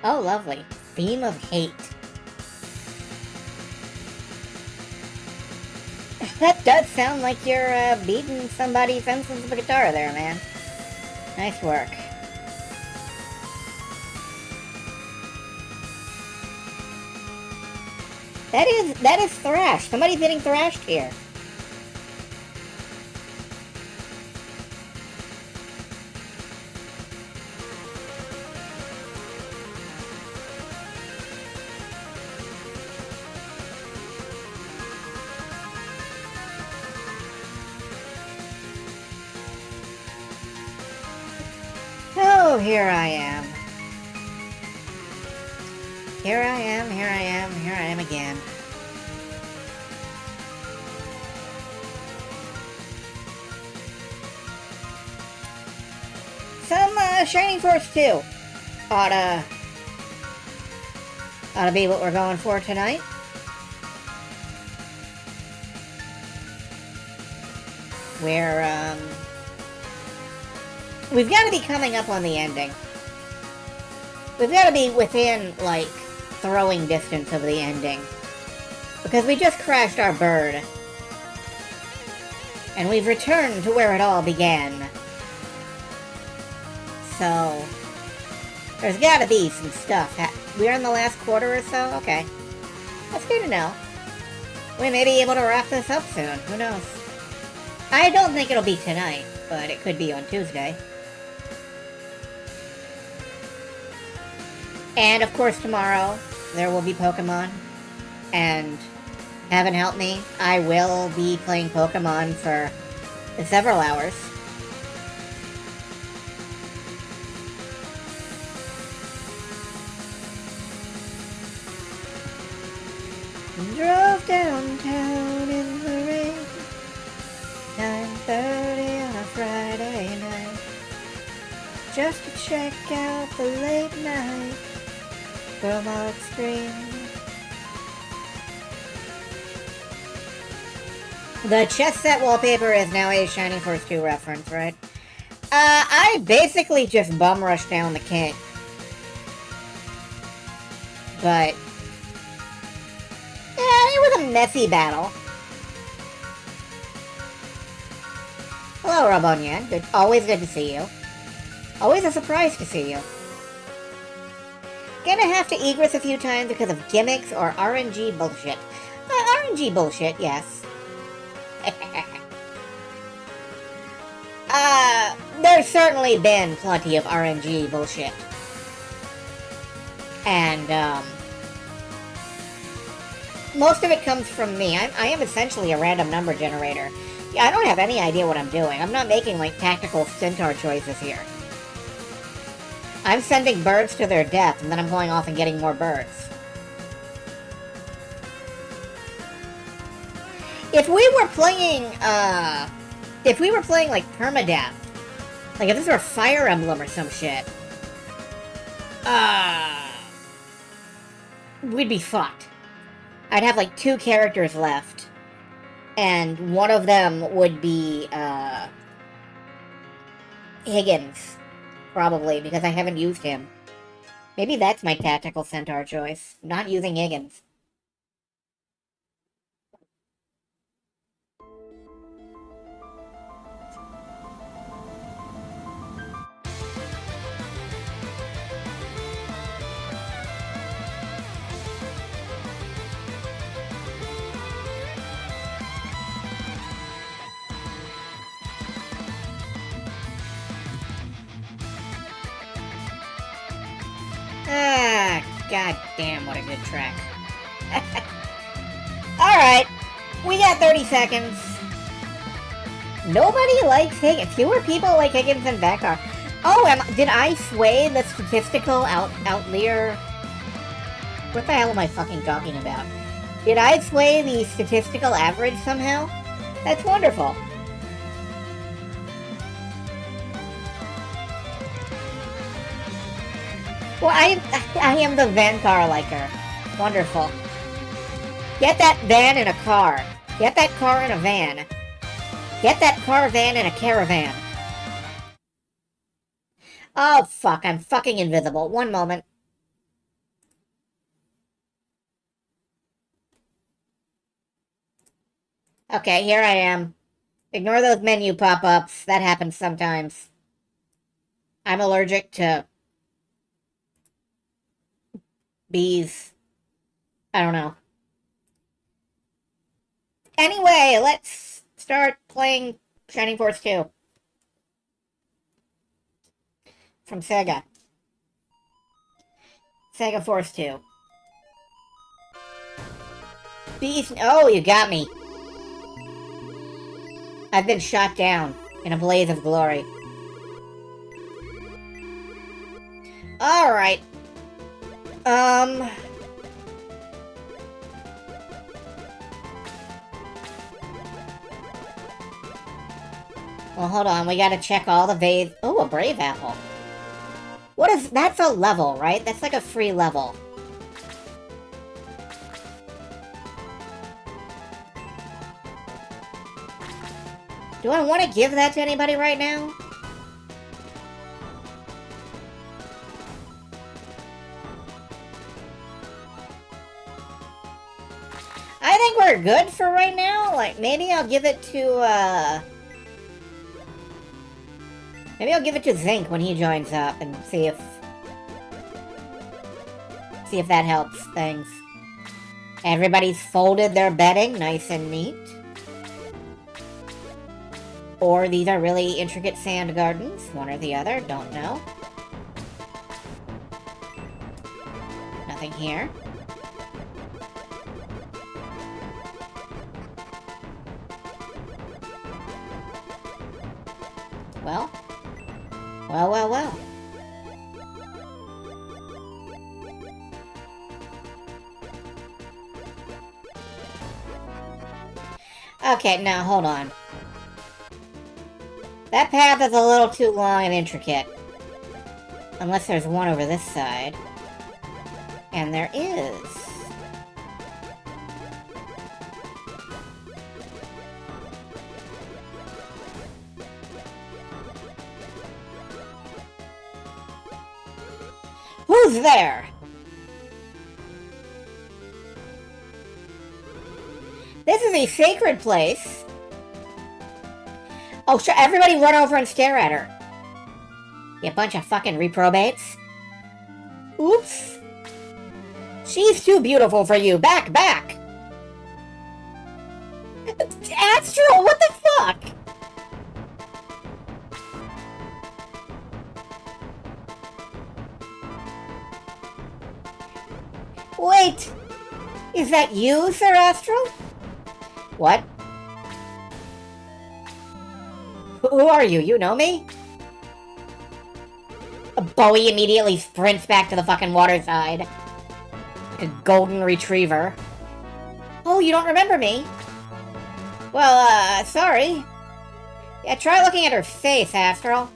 Oh, lovely. Theme of hate. That does sound like you're beating somebody's senses with a guitar there, man. Nice work. That is thrash. Somebody's getting thrashed here. Oh, here I am. Here I am, here I am, here I am again. Some Shining Force 2 oughta be what we're going for tonight. Where we've got to be coming up on the ending. We've got to be within, like, throwing distance of the ending. Because we just crashed our bird. And we've returned to where it all began. So, there's got to be some stuff. We're in the last quarter or so? Okay. That's good to know. We may be able to wrap this up soon. Who knows? I don't think it'll be tonight, but it could be on Tuesday. And, of course, tomorrow, there will be Pokemon. And, heaven help me, I will be playing Pokemon for several hours. Drove downtown in the rain, 9:30 on a Friday night, just to check out the late night promo extreme. The chess set wallpaper is now a Shining Force 2 reference, right? I basically just bum rushed down the king. But it was a messy battle. Hello, Rabonian. Good. Always good to see you. Always a surprise to see you. Gonna have to egress a few times because of gimmicks or RNG bullshit. RNG bullshit, yes. There's certainly been plenty of RNG bullshit. And, most of it comes from me. I am essentially a random number generator. Yeah, I don't have any idea what I'm doing. I'm not making, like, tactical centaur choices here. I'm sending birds to their death, and then I'm going off and getting more birds. If we were playing, like, permadeath, like if this were Fire Emblem or some shit, we'd be fucked. I'd have, like, 2 characters left, and one of them would be, Higgins. Probably, because I haven't used him. Maybe that's my tactical centaur choice. Not using Higgins. God damn, what a good track. Alright, we got 30 seconds. Nobody likes Higgins. Fewer people like Higgins than Beckar. Oh, did I sway the statistical outlier? What the hell am I fucking talking about? Did I sway the statistical average somehow? That's wonderful. Well, I am the van car liker. Wonderful. Get that van in a car. Get that car in a van. Get that car van in a caravan. Oh, fuck. I'm fucking invisible. One moment. Okay, here I am. Ignore those menu pop-ups. That happens sometimes. I'm allergic to bees. I don't know. Anyway, let's start playing Shining Force 2 from Sega. Sega Force 2. Bees. Oh, you got me. I've been shot down in a blaze of glory. Alright. Well, hold on. We gotta check all the vase. Oh, a Brave Apple. What is... That's a level, right? That's like a free level. Do I want to give that to anybody right now? I think we're good for right now. Like, maybe I'll give it to, maybe I'll give it to Zinc when he joins up and see if that helps things. Everybody's folded their bedding nice and neat. Or these are really intricate sand gardens. One or the other, don't know. Nothing here. Well. Well. Okay, now hold on. That path is a little too long and intricate. Unless there's one over this side. And there is. Who's there? This is a sacred place. Oh, sure, everybody run over and stare at her. You bunch of fucking reprobates. Oops. She's too beautiful for you. Back! Astral, what the fuck? Wait! Is that you, Sir Astral? What? Who are you? You know me? Bowie immediately sprints back to the fucking water side. Like a golden retriever. Oh, you don't remember me? Well, sorry. Yeah, try looking at her face, Astral.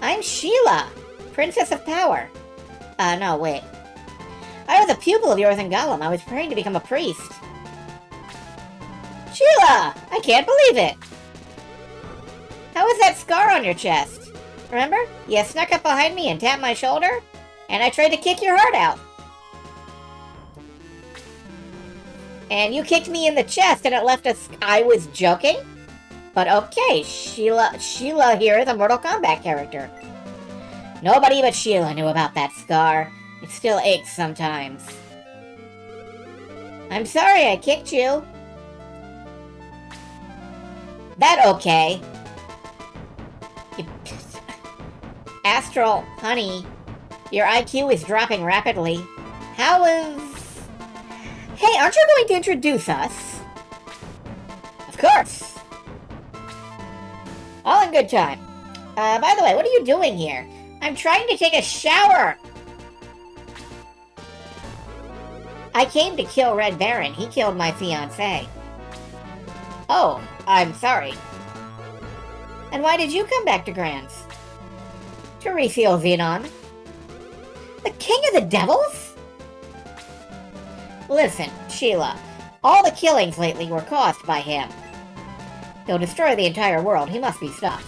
I'm Sheila, Princess of Power. No, wait. I was a pupil of yours in Gollum. I was praying to become a priest. Sheila! I can't believe it! How is that scar on your chest? Remember? You snuck up behind me and tapped my shoulder, and I tried to kick your heart out. And you kicked me in the chest and it left us... I was joking? But okay, Sheila here is a Mortal Kombat character. Nobody but Sheila knew about that scar. It still aches sometimes. I'm sorry I kicked you. That okay. Astral, honey, your IQ is dropping rapidly. How is... Hey, aren't you going to introduce us? Of course. All in good time. By the way, what are you doing here? I'm trying to take a shower. I came to kill Red Baron. He killed my fiancée. Oh, I'm sorry. And why did you come back to Grants? To refuel Xenon. The King of the Devils? Listen, Sheila, all the killings lately were caused by him. He'll destroy the entire world. He must be stopped.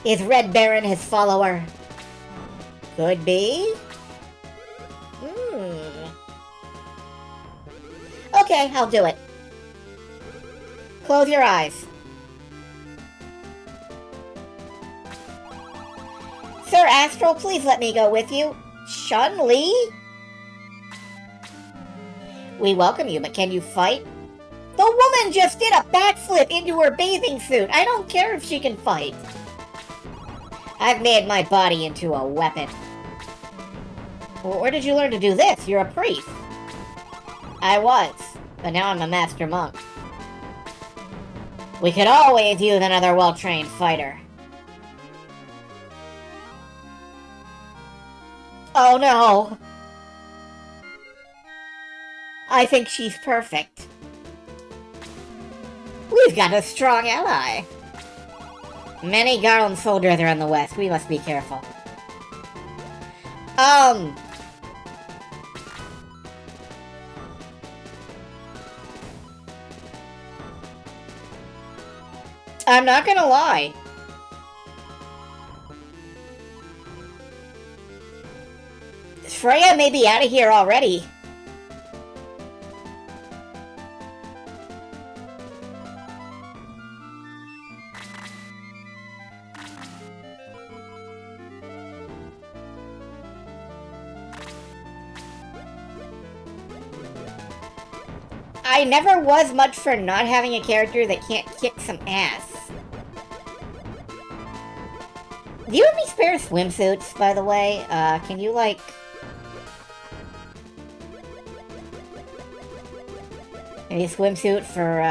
Is Red Baron his follower? Could be. Okay, I'll do it. Close your eyes. Sir Astral, please let me go with you. Chun-Li? We welcome you, but can you fight? The woman just did a backflip into her bathing suit. I don't care if she can fight. I've made my body into a weapon. Well, where did you learn to do this? You're a priest. I was, but now I'm a master monk. We could always use another well-trained fighter. Oh no! I think she's perfect. We've got a strong ally. Many Garland soldiers are in the west. We must be careful. I'm not gonna lie. Freya may be out of here already. I never was much for not having a character that can't kick some ass. Do you have any spare swimsuits, by the way? Can you, like... Any swimsuit for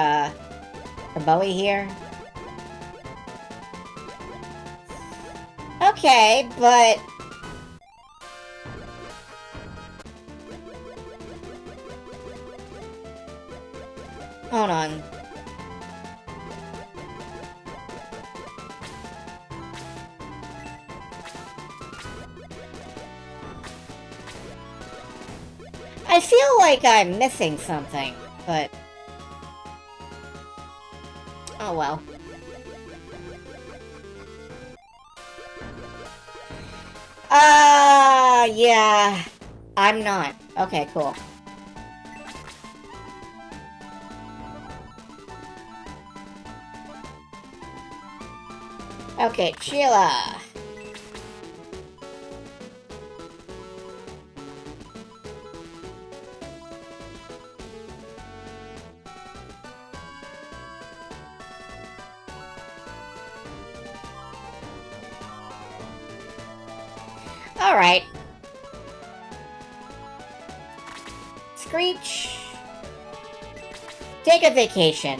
Bowie here? Okay, but... Hold on. I feel like I'm missing something, but... Oh well. Yeah. I'm not. Okay, cool. Okay, Sheila. Alright. Screech. Take a vacation.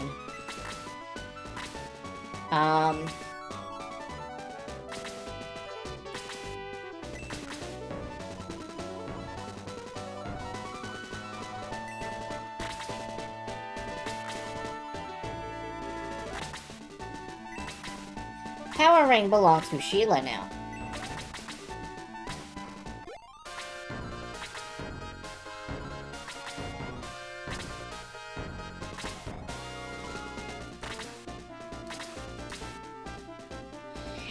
Power Ring belongs to Sheila now.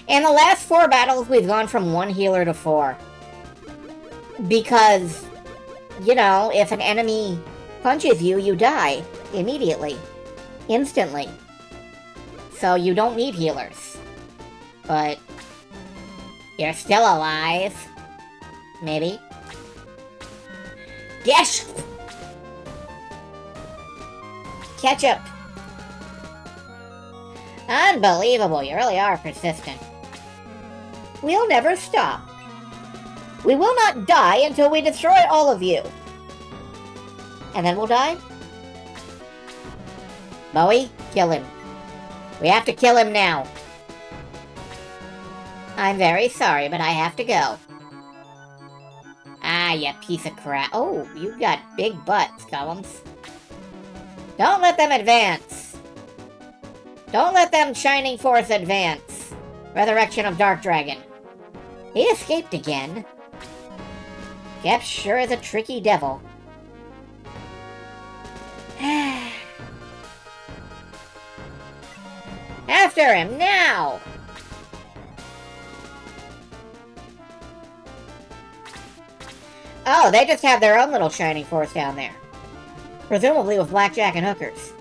In the last 4 battles, we've gone from 1 healer to 4. Because, you know, if an enemy punches you, you die immediately. Instantly. So you don't need healers. But you're still alive. Maybe. Yes! Ketchup! Unbelievable, you really are persistent. We'll never stop. We will not die until we destroy all of you. And then we'll die? Bowie, kill him. We have to kill him now. I'm very sorry, but I have to go. Ah, you piece of crap. Oh, you got big butts, Golems. Don't let them advance. Don't let them Shining Force advance. Resurrection of Dark Dragon. He escaped again. Gep sure is a tricky devil. After him, now! Oh, they just have their own little Shining Force down there. Presumably with blackjack and hookers.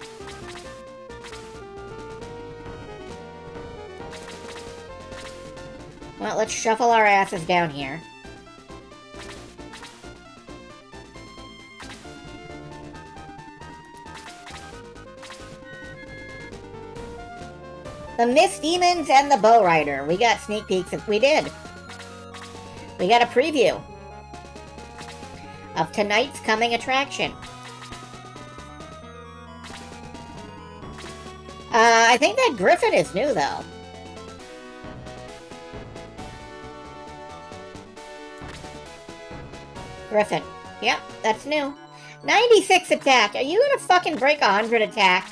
Well, let's shuffle our asses down here. The Mist Demons and the Bow Rider. We got sneak peeks. We did. We got a preview of tonight's coming attraction. I think that Griffin is new, though. Griffin. Yep, that's new. 96 attack. Are you gonna fucking break 100 attack?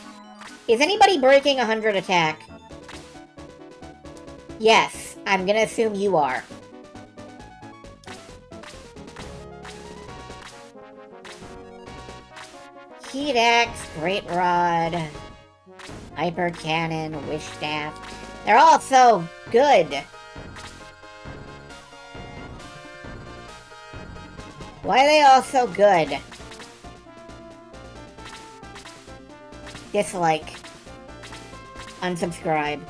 Is anybody breaking 100 attack? Yes, I'm gonna assume you are. Heat Axe, Great Rod, Hyper Cannon, Wish Staff. They're all so good. Why are they all so good? Dislike. Unsubscribe.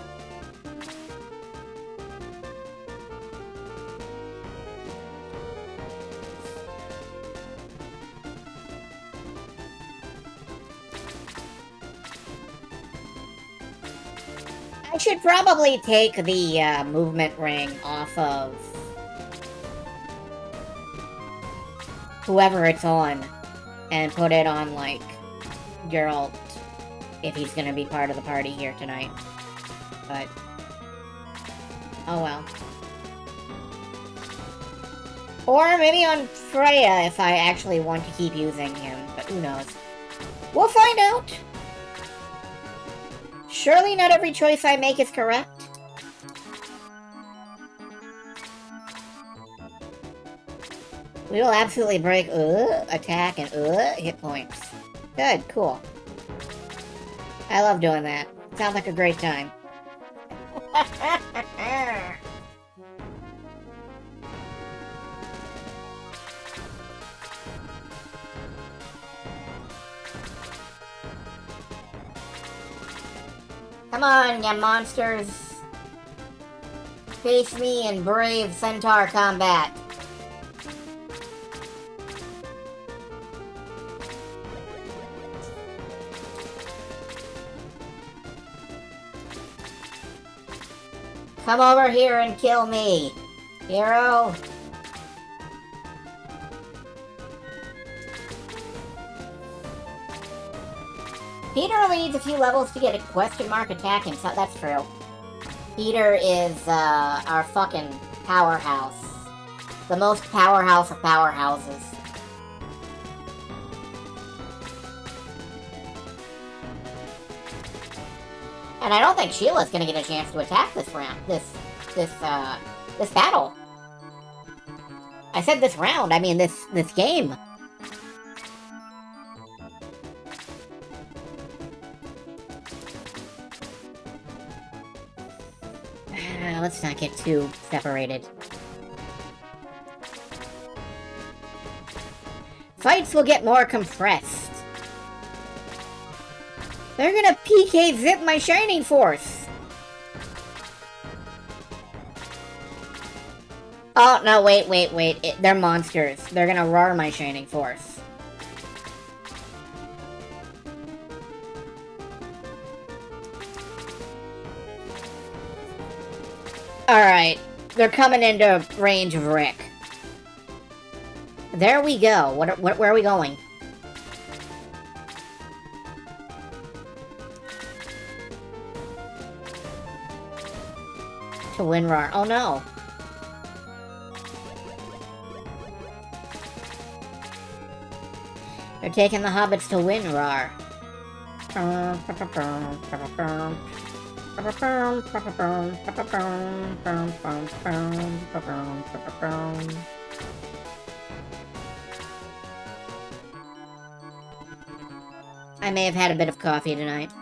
I should probably take the movement ring off of whoever it's on and put it on, like, Geralt, if he's gonna be part of the party here tonight. But, oh well. Or maybe on Freya if I actually want to keep using him, but who knows. We'll find out! Surely not every choice I make is correct. We will absolutely break attack and hit points. Good, cool. I love doing that. Sounds like a great time. Come on, ya monsters. Face me in brave centaur combat. Come over here and kill me, hero. Peter only needs a few levels to get a question mark attacking, so that's true. Peter is, our fucking powerhouse. The most powerhouse of powerhouses. And I don't think Sheila's gonna get a chance to attack this round, this battle. I said this round, I mean this game. Let's not get too separated. Fights will get more compressed. They're gonna PK zip my Shining Force! Oh, no, wait. They're monsters. They're gonna roar my Shining Force. Alright, they're coming into range of Rick. There we go. Where are we going? To Winrar. Oh no. They're taking the hobbits to Winrar. I may have had a bit of coffee tonight.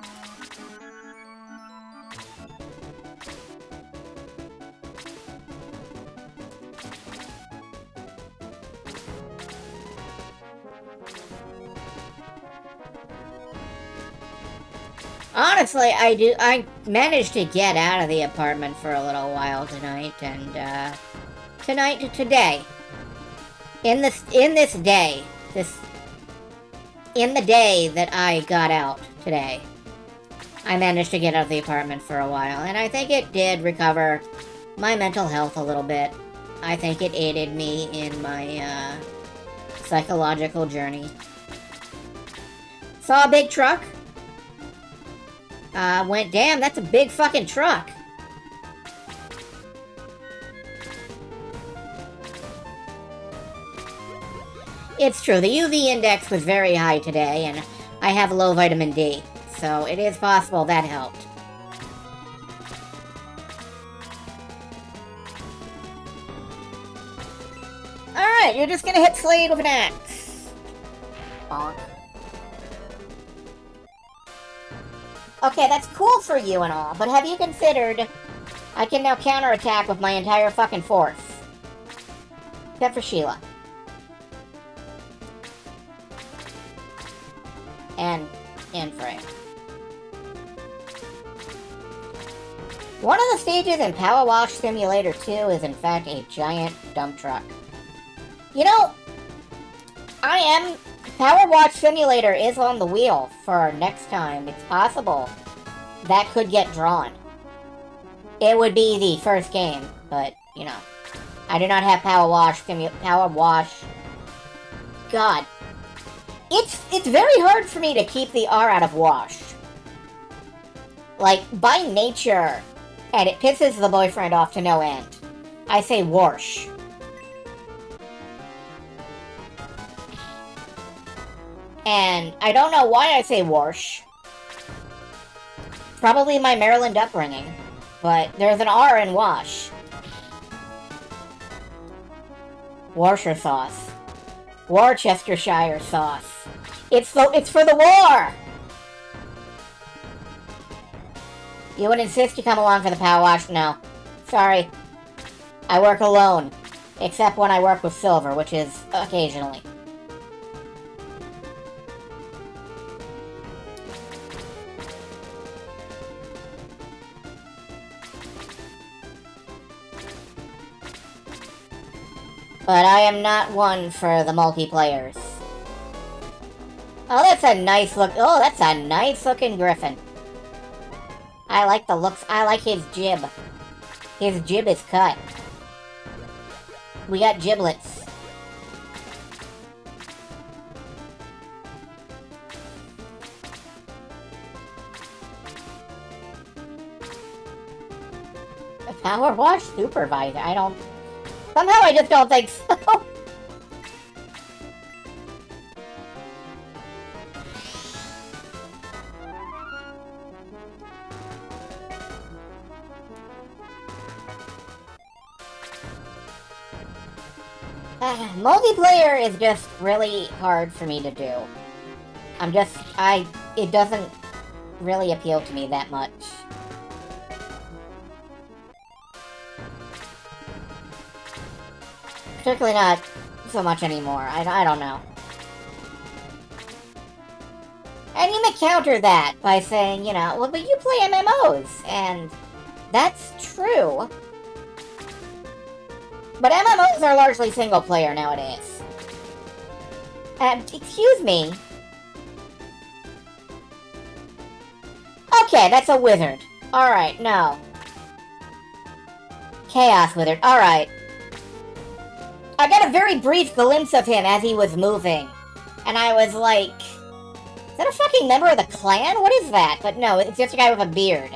Honestly, I managed to get out of the apartment for a little while tonight, and, today. In this day, in the day that I got out today, I managed to get out of the apartment for a while, and I think it did recover my mental health a little bit. I think it aided me in my, psychological journey. Saw a big truck. Went, damn, that's a big fucking truck. It's true, the UV index was very high today, and I have low vitamin D, so it is possible that helped. Alright, you're just gonna hit Slade with an axe. Bonk. Okay, that's cool for you and all, but have you considered I can now counterattack with my entire fucking force? Except for Sheila. And Frey. One of the stages in Power Wash Simulator 2 is in fact a giant dump truck. You know, Power Wash Simulator is on the wheel for next time. It's possible that could get drawn. It would be the first game, but, you know. I do not have Power Wash. God. It's very hard for me to keep the R out of wash. Like, by nature, and it pisses the boyfriend off to no end, I say wash. And I don't know why I say wash. Probably my Maryland upbringing, but there's an R in wash. Worcestershire sauce. Worcestershire sauce. It's for the war! You would insist you come along for the power wash? No. Sorry. I work alone. Except when I work with Silver, which is occasionally. But I am not one for the multiplayers. Oh, that's a nice look. Oh, that's a nice looking griffin. I like the looks. I like his jib. His jib is cut. We got giblets. A power wash supervisor. Somehow I just don't think so. Multiplayer is just really hard for me to do. It doesn't really appeal to me that much. Particularly not so much anymore. I don't know. And you may counter that by saying, you know, well, but you play MMOs, and that's true. But MMOs are largely single-player nowadays. Excuse me. Okay, that's a wizard. Alright, no. Chaos Wizard, alright. I got a very brief glimpse of him as he was moving. And I was like, is that a fucking member of the clan? What is that? But no, it's just a guy with a beard.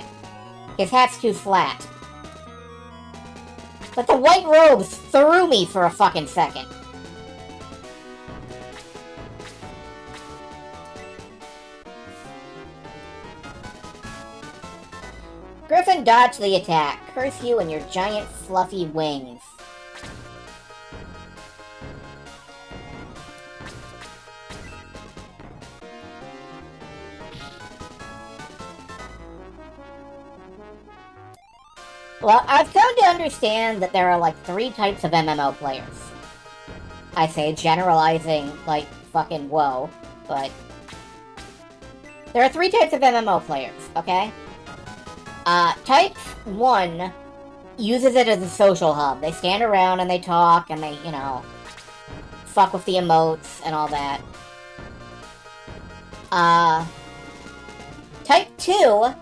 His hat's too flat. But the white robes threw me for a fucking second. Griffin dodged the attack. Curse you and your giant fluffy wings. Well, I've come to understand that there are like 3 types of MMO players. I say generalizing like fucking whoa, but There are 3 types of MMO players, okay? Type 1 uses it as a social hub. They stand around and they talk and they, you know, fuck with the emotes and all that. Type 2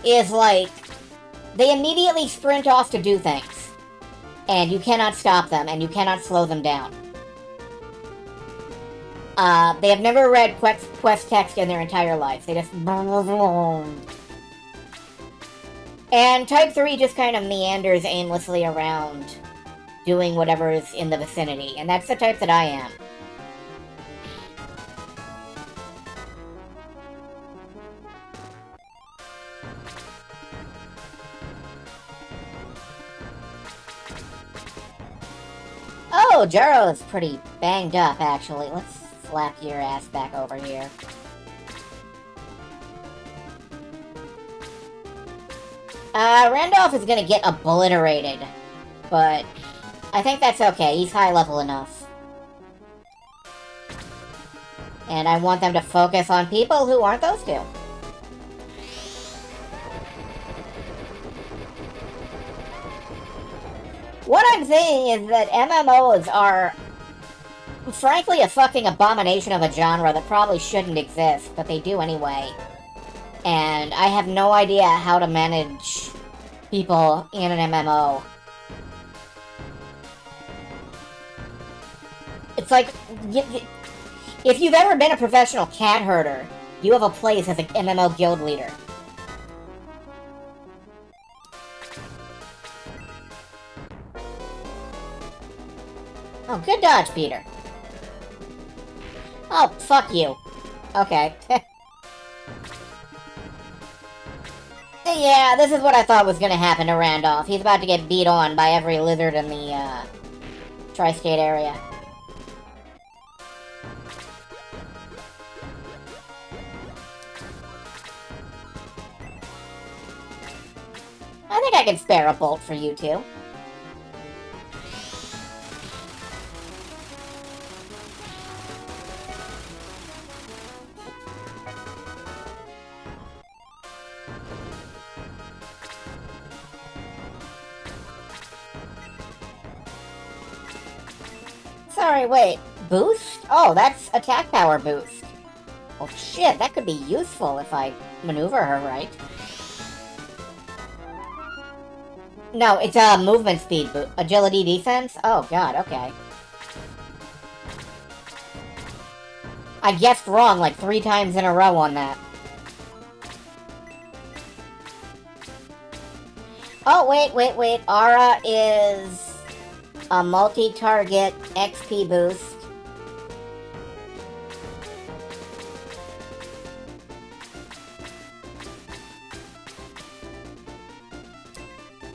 is like, they immediately sprint off to do things. And you cannot stop them, and you cannot slow them down. They have never read quest text in their entire life. They just... And Type 3 just kind of meanders aimlessly around, doing whatever is in the vicinity. And that's the type that I am. Oh, Jaro's pretty banged up, actually. Let's slap your ass back over here. Randolph is gonna get obliterated, but I think that's okay. He's high level enough. And I want them to focus on people who aren't those two. What I'm saying is that MMOs are, frankly, a fucking abomination of a genre that probably shouldn't exist, but they do anyway. And I have no idea how to manage people in an MMO. It's like, if you've ever been a professional cat herder, you have a place as an MMO guild leader. Oh, good dodge, Peter. Oh, fuck you. Okay. Yeah, this is what I thought was gonna happen to Randolph. He's about to get beat on by every lizard in the, tri-state area. I think I can spare a bolt for you two. Sorry, wait. Boost? Oh, that's attack power boost. Well, shit, that could be useful if I maneuver her right. No, it's a movement speed boost. Agility defense? Oh, god, okay. I guessed wrong like 3 times in a row on that. Oh, wait. Aura is a multi-target XP boost.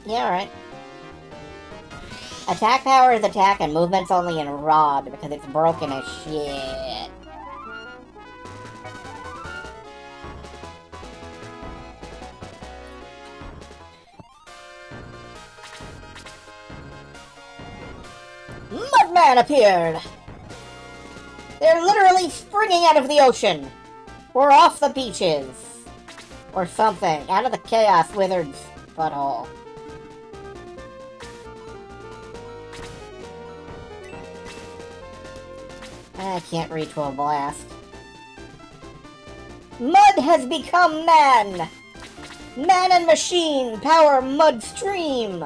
Yeah, alright. Attack power is attack and movement's only in Rod because it's broken as shit. Mudman appeared! They're literally springing out of the ocean! Or off the beaches! Or something, out of the Chaos Wizard's butthole. I can't reach a blast. Mud has become man! Man and machine power Mud Stream!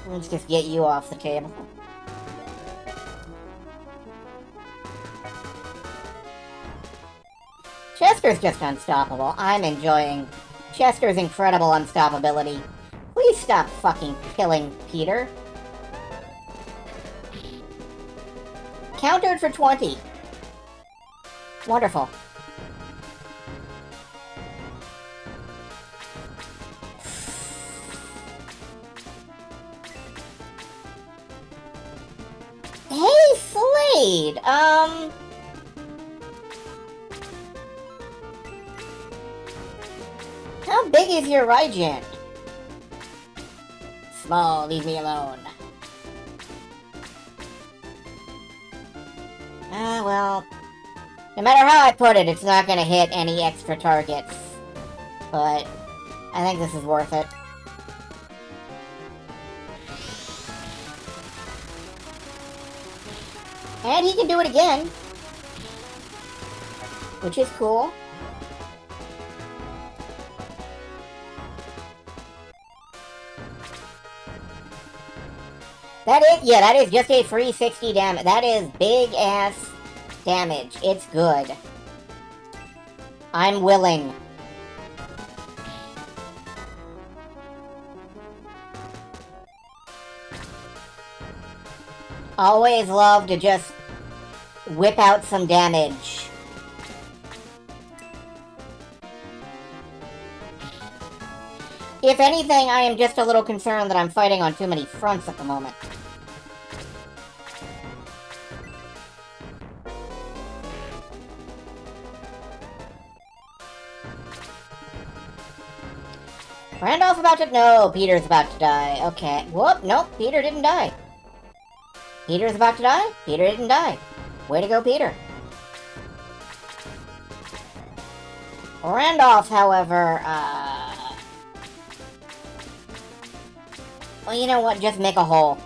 Let's just get you off the table. Chester's just unstoppable. I'm enjoying Chester's incredible unstoppability. Please stop fucking killing Peter. Countered for 20. Wonderful. Hey, Slade! How big is your Raijin? Small, leave me alone. Well, no matter how I put it, it's not gonna hit any extra targets. But I think this is worth it. And he can do it again, which is cool. That is just a free 60 damage. That is big ass damage. It's good. I'm willing. Always love to just whip out some damage. If anything, I am just a little concerned that I'm fighting on too many fronts at the moment. Randolph's about to... No, Peter's about to die. Okay. Whoop, nope, Peter didn't die. Peter's about to die? Peter didn't die. Way to go, Peter. Randolph, however, well, you know what? Just make a hole.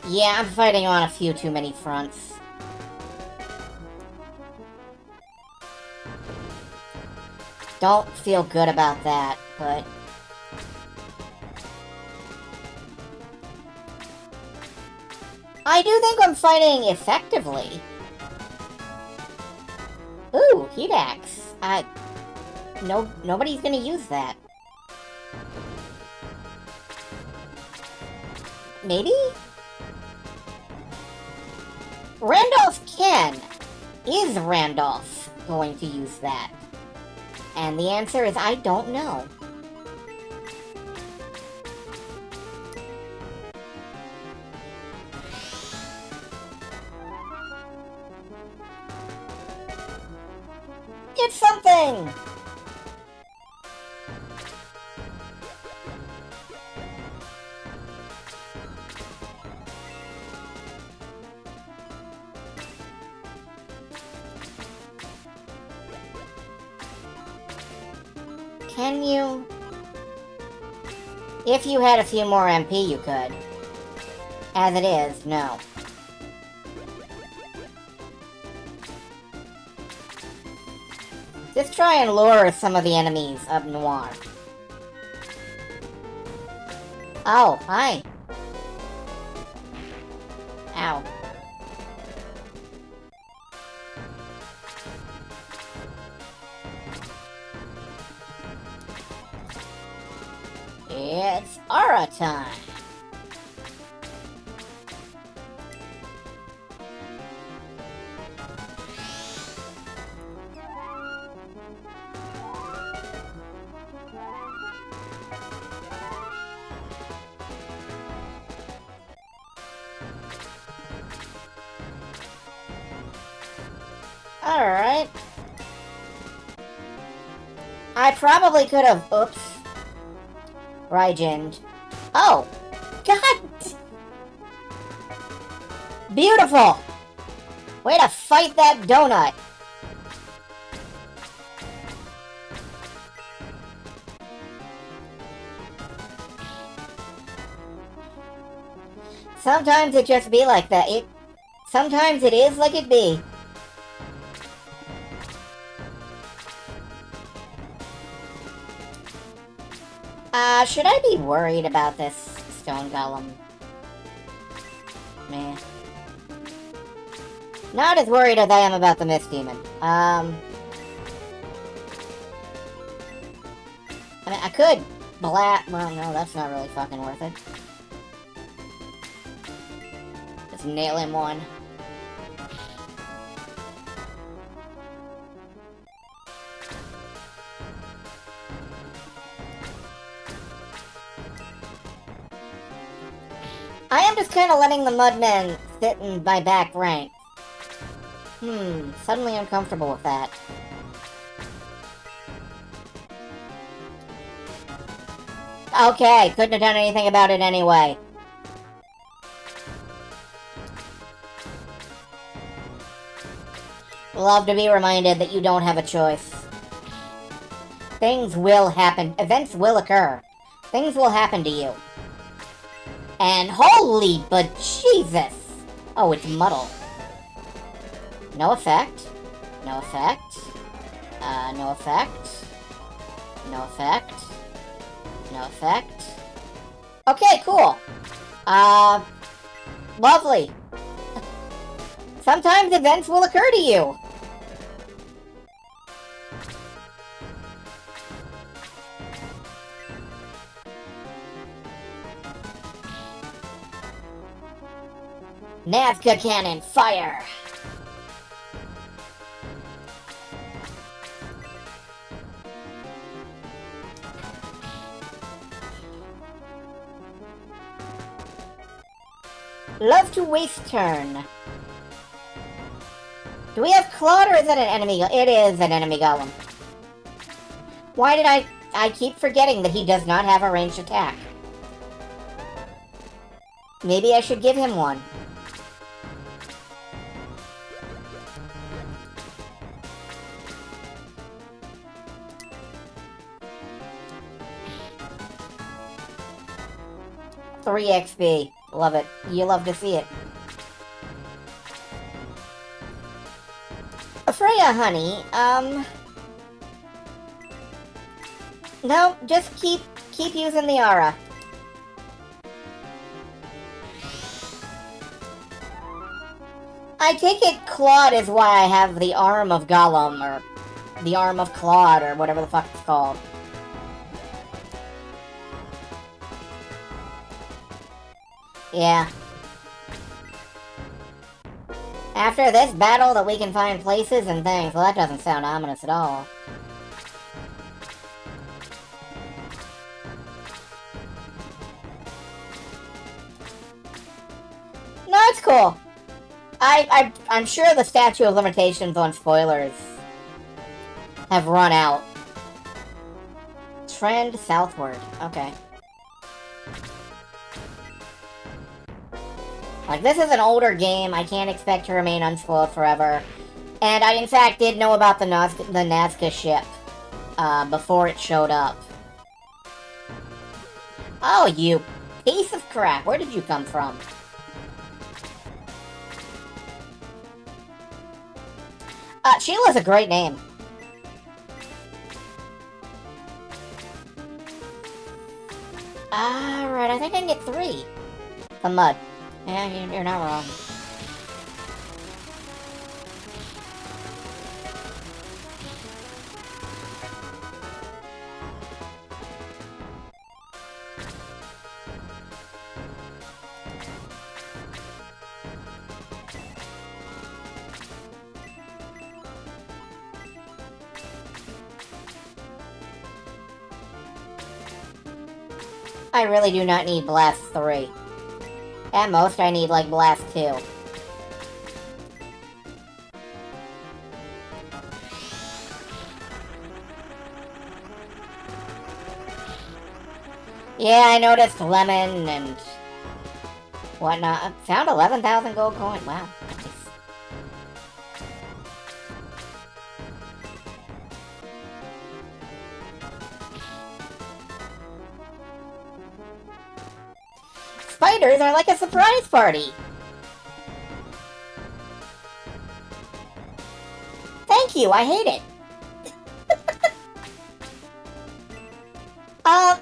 Yeah, I'm fighting on a few too many fronts. Don't feel good about that, but... I do think I'm fighting effectively. Ooh, heat axe. Nobody's gonna use that. Maybe? Randolph can. Is Randolph going to use that? And the answer is I don't know. It's something! Can you? If you had a few more MP, you could. As it is, no. Just try and lure some of the enemies of Noir. Oh, hi. Ow. It's Aura time. Alright. I probably could have... Oops. Raijin. Oh! God! Beautiful! Way to fight that donut! Sometimes it just be like that. Sometimes it is like it be. Should I be worried about this stone golem? Meh. Not as worried as I am about the Mist Demon. I mean, I could well, no, that's not really fucking worth it. Just nail him one. I am just kind of letting the Mudmen sit in my back rank. Suddenly uncomfortable with that. Okay, couldn't have done anything about it anyway. Love to be reminded that you don't have a choice. Things will happen. Events will occur. Things will happen to you. And holy bejesus! Oh, it's muddle. No effect. No effect. No effect. No effect. No effect. Okay, cool. Lovely. Sometimes events will occur to you. Nazca cannon, fire! Love to waste turn. Do we have Claude or is that an enemy? It is an enemy golem. Why did I keep forgetting that he does not have a ranged attack? Maybe I should give him one. Three XP. Love it. You love to see it. Freya, honey, no, just keep using the aura. I take it Claude is why I have the arm of Gollum, or the arm of Claude, or whatever the fuck it's called. Yeah. After this battle that we can find places and things, well, that doesn't sound ominous at all. No, it's cool. I'm sure the statute of limitations on spoilers have run out. Trend southward. Okay. Like, this is an older game. I can't expect to remain unspoiled forever. And I, in fact, did know about the Nazca ship before it showed up. Oh, you piece of crap. Where did you come from? Sheila's a great name. Alright, I think I can get 3. The mud. Yeah, you're not wrong. I really do not need Blast 3. At most, I need, like, Blast 2. Yeah, I noticed Lemon and whatnot. Found 11,000 gold coin. Wow, nice. Spiders are like a surprise party! Thank you, I hate it!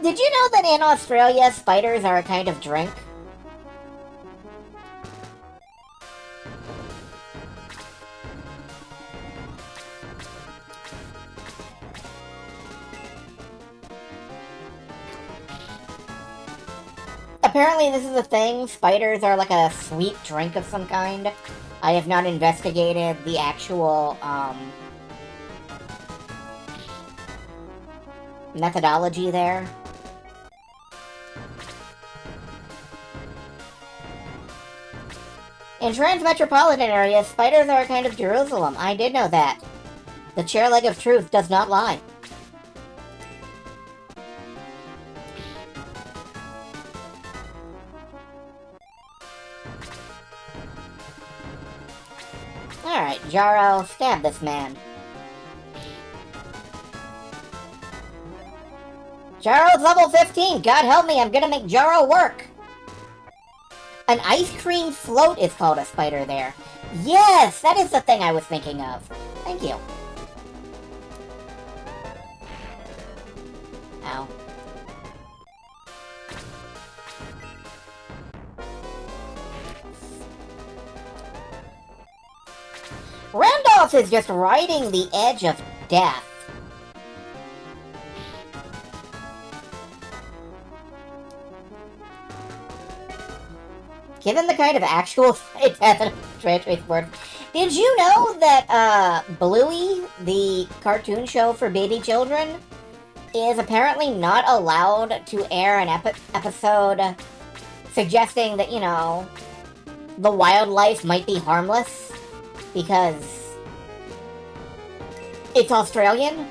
Did you know that in Australia, spiders are a kind of drink? Apparently this is a thing. Spiders are like a sweet drink of some kind. I have not investigated the actual, methodology there. In transmetropolitan areas, spiders are a kind of Jerusalem. I did know that. The chair leg of truth does not lie. Alright, Jaro, stab this man. Jaro's level 15! God help me, I'm gonna make Jaro work! An ice cream float is called a spider there. Yes! That is the thing I was thinking of. Thank you. Ow. Randolph is just riding the edge of death. Given the kind of actual death and treacherous word, did you know that Bluey, the cartoon show for baby children, is apparently not allowed to air an episode suggesting that, you know, the wildlife might be harmless because it's Australian?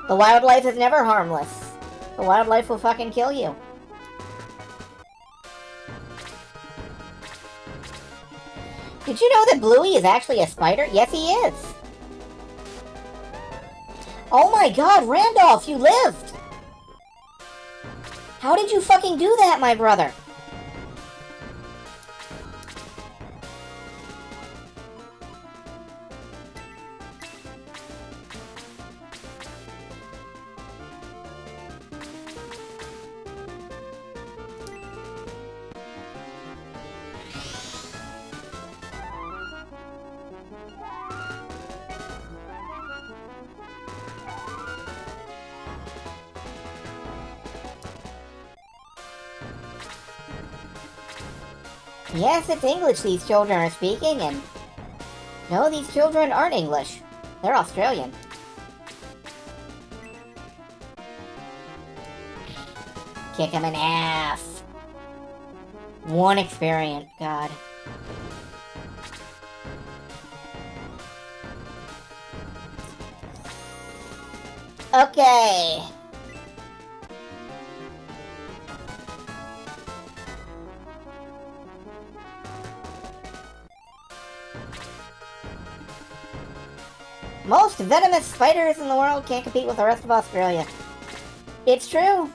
The wildlife is never harmless. The wildlife will fucking kill you. Did you know that Bluey is actually a spider? Yes, he is. Oh my god, Randolph, you lived! How did you fucking do that, my brother? Yes, it's English these children are speaking, and... No, these children aren't English. They're Australian. Kick him in ass. One experience, god. Okay. Most venomous spiders in the world can't compete with the rest of Australia. It's true.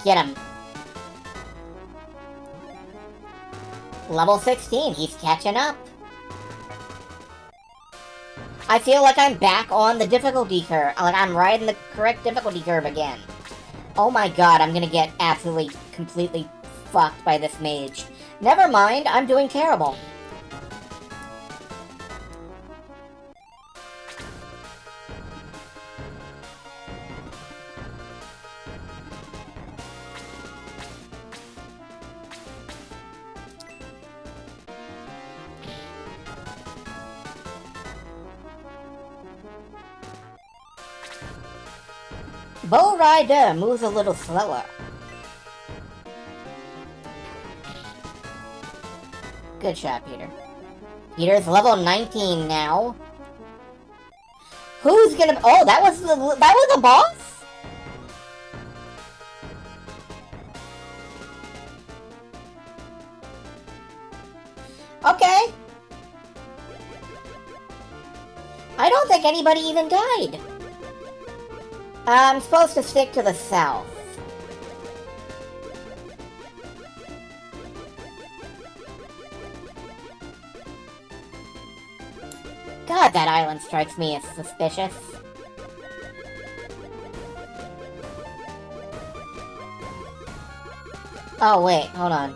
Get him. Level 16, he's catching up. I feel like I'm back on the difficulty curve. Like I'm riding the correct difficulty curve again. Oh my god, I'm gonna get absolutely, completely fucked by this mage. Never mind, I'm doing terrible. Bow Rider moves a little slower. Good shot, Peter. Peter's level 19 now. Who's gonna... Oh, that was the boss? Okay. I don't think anybody even died. I'm supposed to stick to the south. God, that island strikes me as suspicious. Oh, wait, hold on.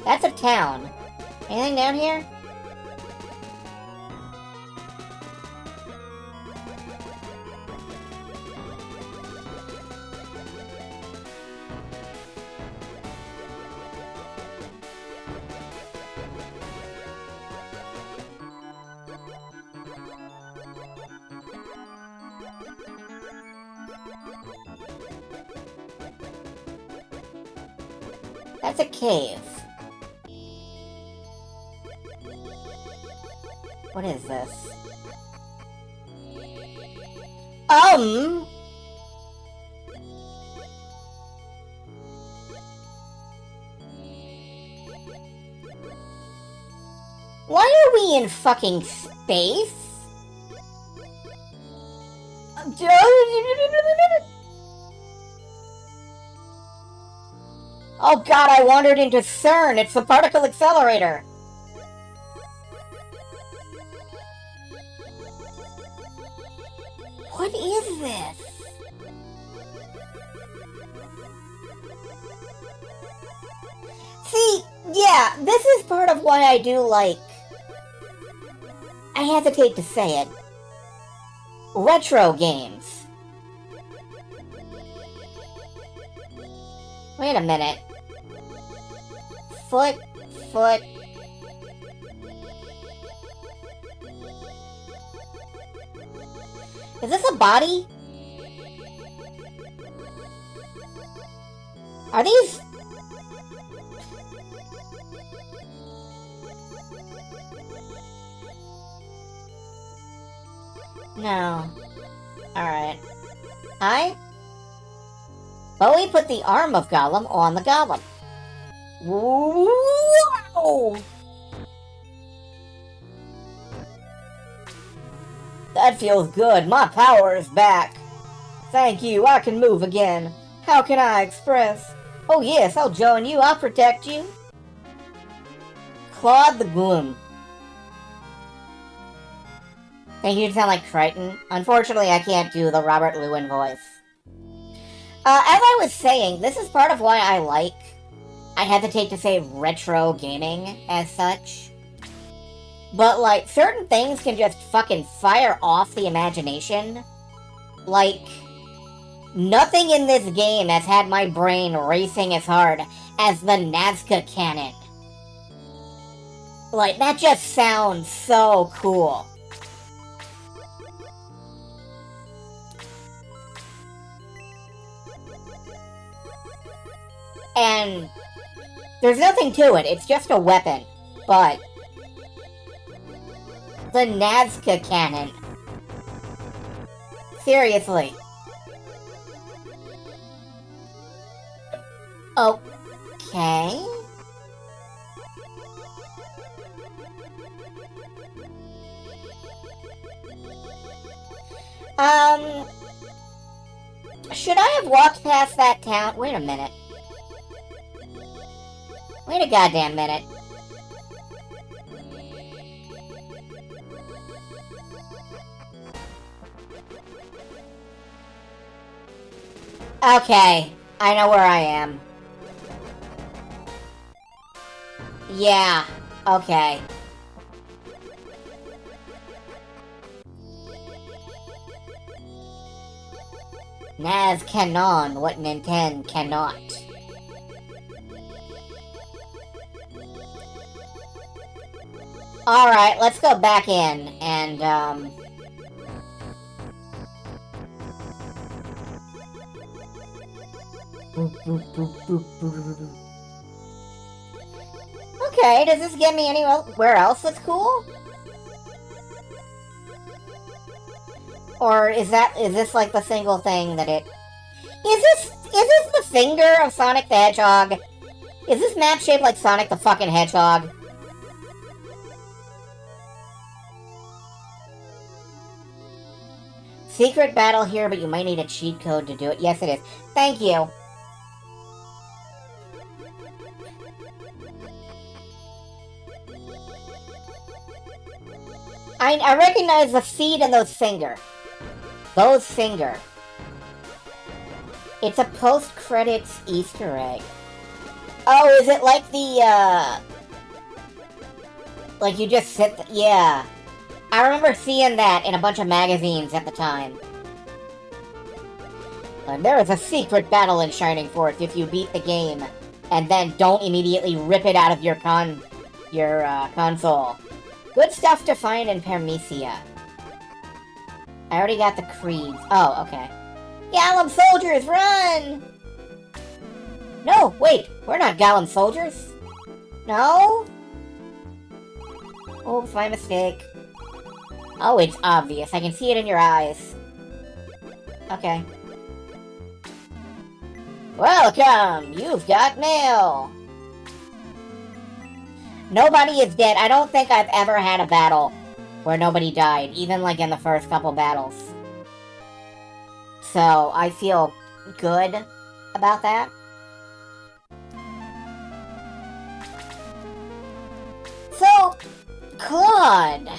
That's a town. Anything down here? That's a cave. What is this? me in fucking space? Oh god, I wandered into CERN. It's the particle accelerator. What is this? See, yeah, this is part of why I do like... I hesitate to say it. Retro games. Wait a minute. Foot. Is this a body? Are these... No. Alright. Hi? Bowie put the arm of Gollum on the golem. Whoa! That feels good. My power is back. Thank you. I can move again. How can I express? Oh yes, I'll join you. I'll protect you. Claude the Gloom. Thank you to sound like Crichton. Unfortunately, I can't do the Robert Lewin voice. As I was saying, this is part of why I hesitate to say retro gaming as such. But, like, certain things can just fucking fire off the imagination. Like, nothing in this game has had my brain racing as hard as the Nazca cannon. Like, that just sounds so cool. And there's nothing to it, it's just a weapon. But the Nazca cannon. Seriously. Okay. Should I have walked past that town? Wait a minute. Wait a goddamn minute. Okay, I know where I am. Yeah, okay. Naz canon what Nintendo cannot. Alright, let's go back in and, okay, does this get me anywhere else that's cool? Or is this like the single thing that it... Is this the finger of Sonic the Hedgehog? Is this map shaped like Sonic the fucking Hedgehog? Secret battle here, but you might need a cheat code to do it. Yes, it is. Thank you. I recognize the feet and those finger. Those finger. It's a post-credits Easter egg. Oh, is it like the, like you just sit... Yeah. I remember seeing that in a bunch of magazines at the time. And there is a secret battle in Shining Force if you beat the game, and then don't immediately rip it out of your console. Good stuff to find in Permecia. I already got the creeds. Oh, okay. Gollum soldiers, run! No, wait, we're not Gollum soldiers. No? Oops, my mistake. Oh, it's obvious. I can see it in your eyes. Okay. Welcome! You've got mail! Nobody is dead. I don't think I've ever had a battle where nobody died, even like in the first couple battles. So I feel good about that. So, Claude.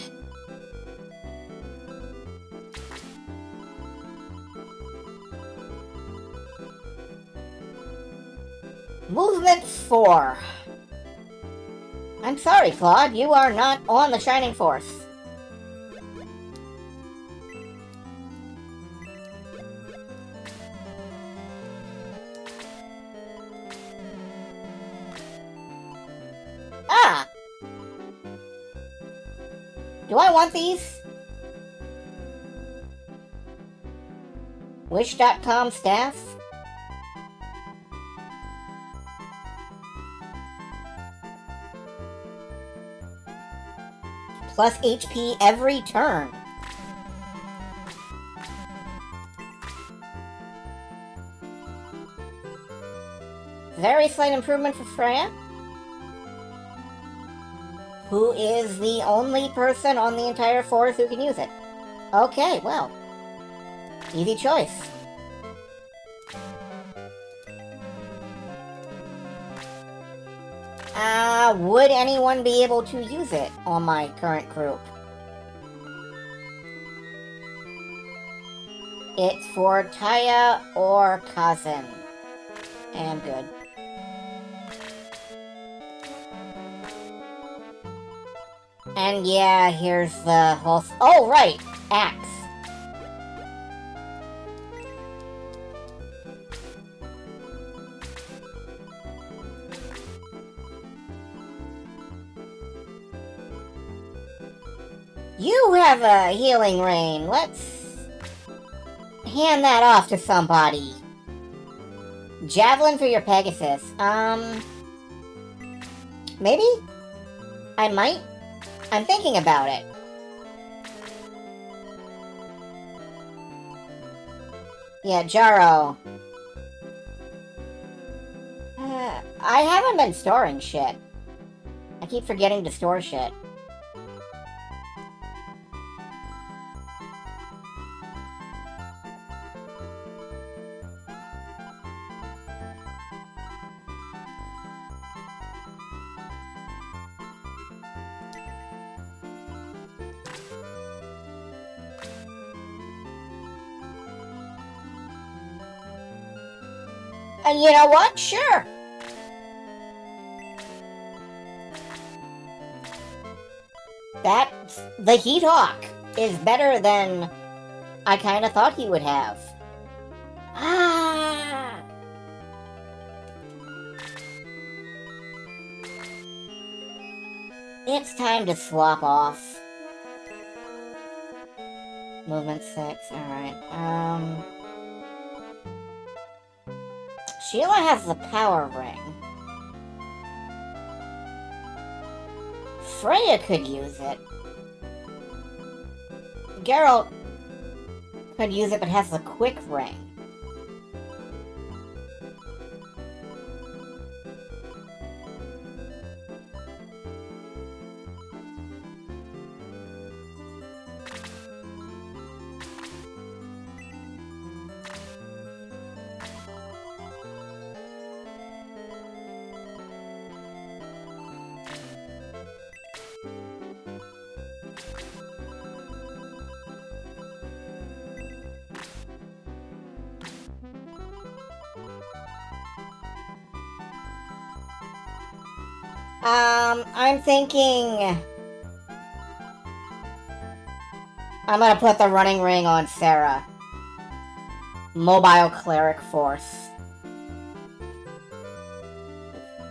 Movement 4. I'm sorry, Claude, you are not on the Shining Force. Ah! Do I want these? Wish.com staff? Plus HP every turn. Very slight improvement for Freya, who is the only person on the entire force who can use it. Okay, well, easy choice. Would anyone be able to use it on my current group? It's for Taya or Kazan. And good. And yeah, here's the whole... Oh, right! Axe. You have a healing rain. Let's hand that off to somebody. Javelin for your Pegasus. Maybe? I might? I'm thinking about it. Yeah, Jaro. I haven't been storing shit. I keep forgetting to store shit. And you know what? Sure. The Heathawk is better than I kind of thought he would have. Ah. It's time to swap off. Movement 6, alright. Sheila has the power ring. Freya could use it. Geralt could use it, but has the quick ring. I'm thinking... I'm gonna put the running ring on Sarah. Mobile Cleric Force.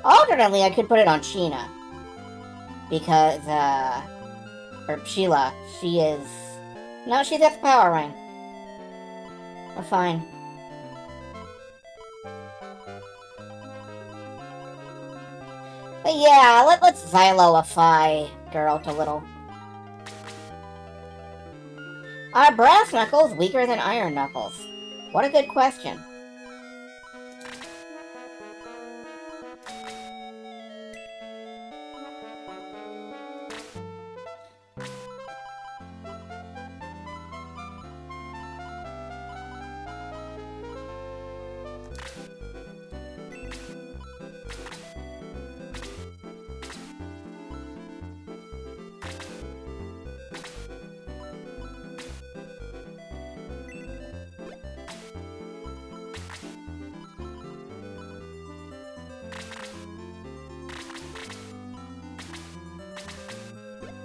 Alternately, I could put it on Sheena. Because, or Sheila. She is... No, she's at the power ring. We're fine. But yeah, let's Xyloify Geralt a little. Are brass knuckles weaker than iron knuckles? What a good question.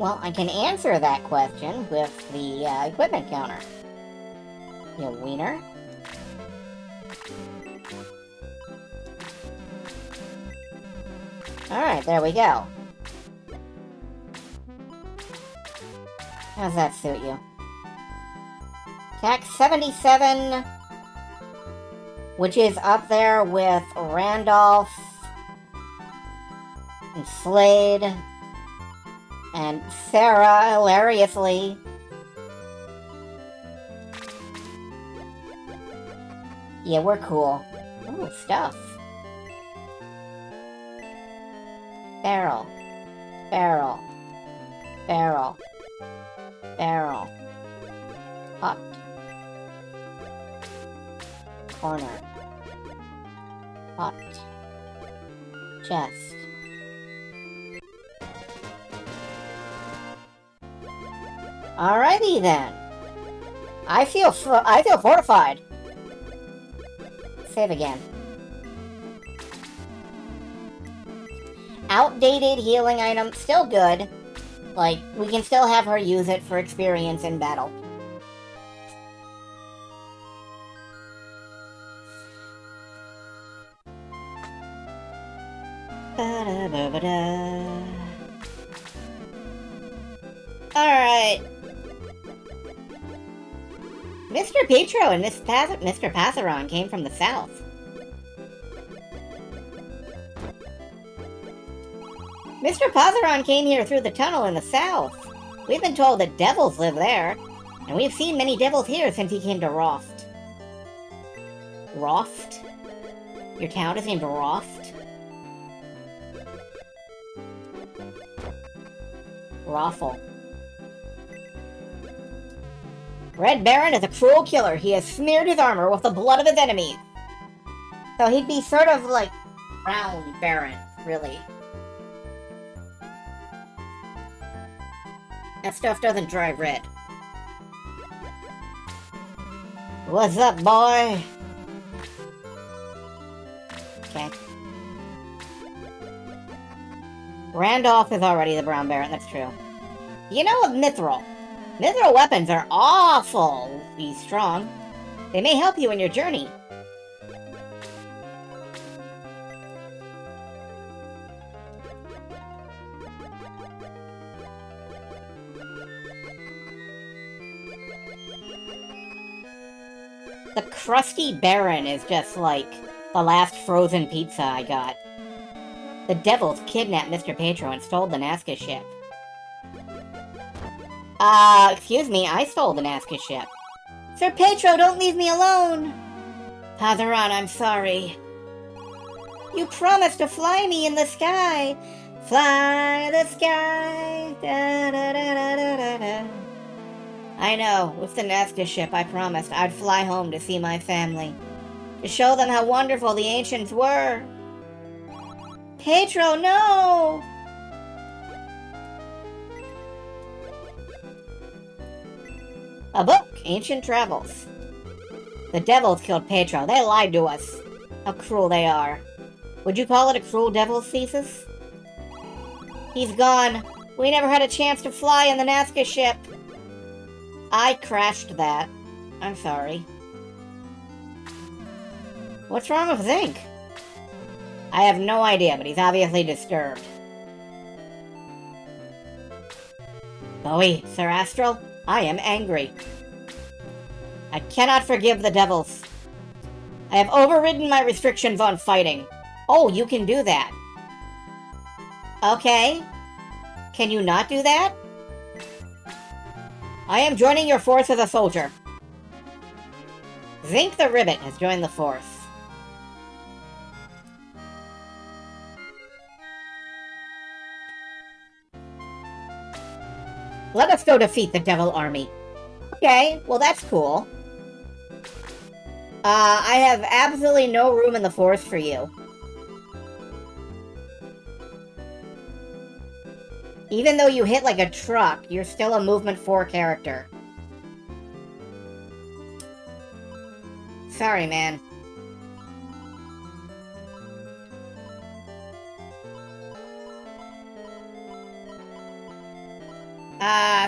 Well, I can answer that question with the equipment counter. You wiener. Alright, there we go. How does that suit you? Attack 77, which is up there with Randolph and Slade and Sarah, hilariously. Yeah, we're cool. Ooh, stuff. Barrel. Barrel. Barrel. Barrel. Hot. Corner. Hot. Chest. Alrighty then. I feel fortified. Save again. Outdated healing item, still good. Like, we can still have her use it for experience in battle. Alright. Mr. Petro and Mr. Patheron came from the south. Mr. Patheron came here through the tunnel in the south. We've been told that devils live there, and we've seen many devils here since he came to Roft. Roft? Your town is named Roft? Raffle. Red Baron is a cruel killer. He has smeared his armor with the blood of his enemies. So he'd be sort of like Brown Baron, really. That stuff doesn't dry red. What's up, boy? Okay. Randolph is already the Brown Baron, that's true. You know of Mithril. Mithril weapons are awfully strong. They may help you in your journey. The Crusty Baron is just like the last frozen pizza I got. The devils kidnapped Mr. Petro and stole the Nazca ship. Excuse me, I stole the Nazca ship. Sir Petro, don't leave me alone! Patheron, I'm sorry. You promised to fly me in the sky. Fly the sky. Da, da, da, da, da, da. I know, with the Nazca ship I promised I'd fly home to see my family. To show them how wonderful the ancients were. Petro, no! A book, Ancient Travels. The devils killed Petro. They lied to us. How cruel they are. Would you call it a cruel devil's thesis? He's gone. We never had a chance to fly in the Nazca ship. I crashed that. I'm sorry. What's wrong with Zinc? I have no idea, but he's obviously disturbed. Bowie, Sir Astral, I am angry. I cannot forgive the devils. I have overridden my restrictions on fighting. Oh, you can do that. Okay. Can you not do that? I am joining your force as a soldier. Zinc the Ribbit has joined the force. Let us go defeat the Devil Army. Okay, well that's cool. I have absolutely no room in the force for you. Even though you hit like a truck, you're still a Movement 4 character. Sorry, man.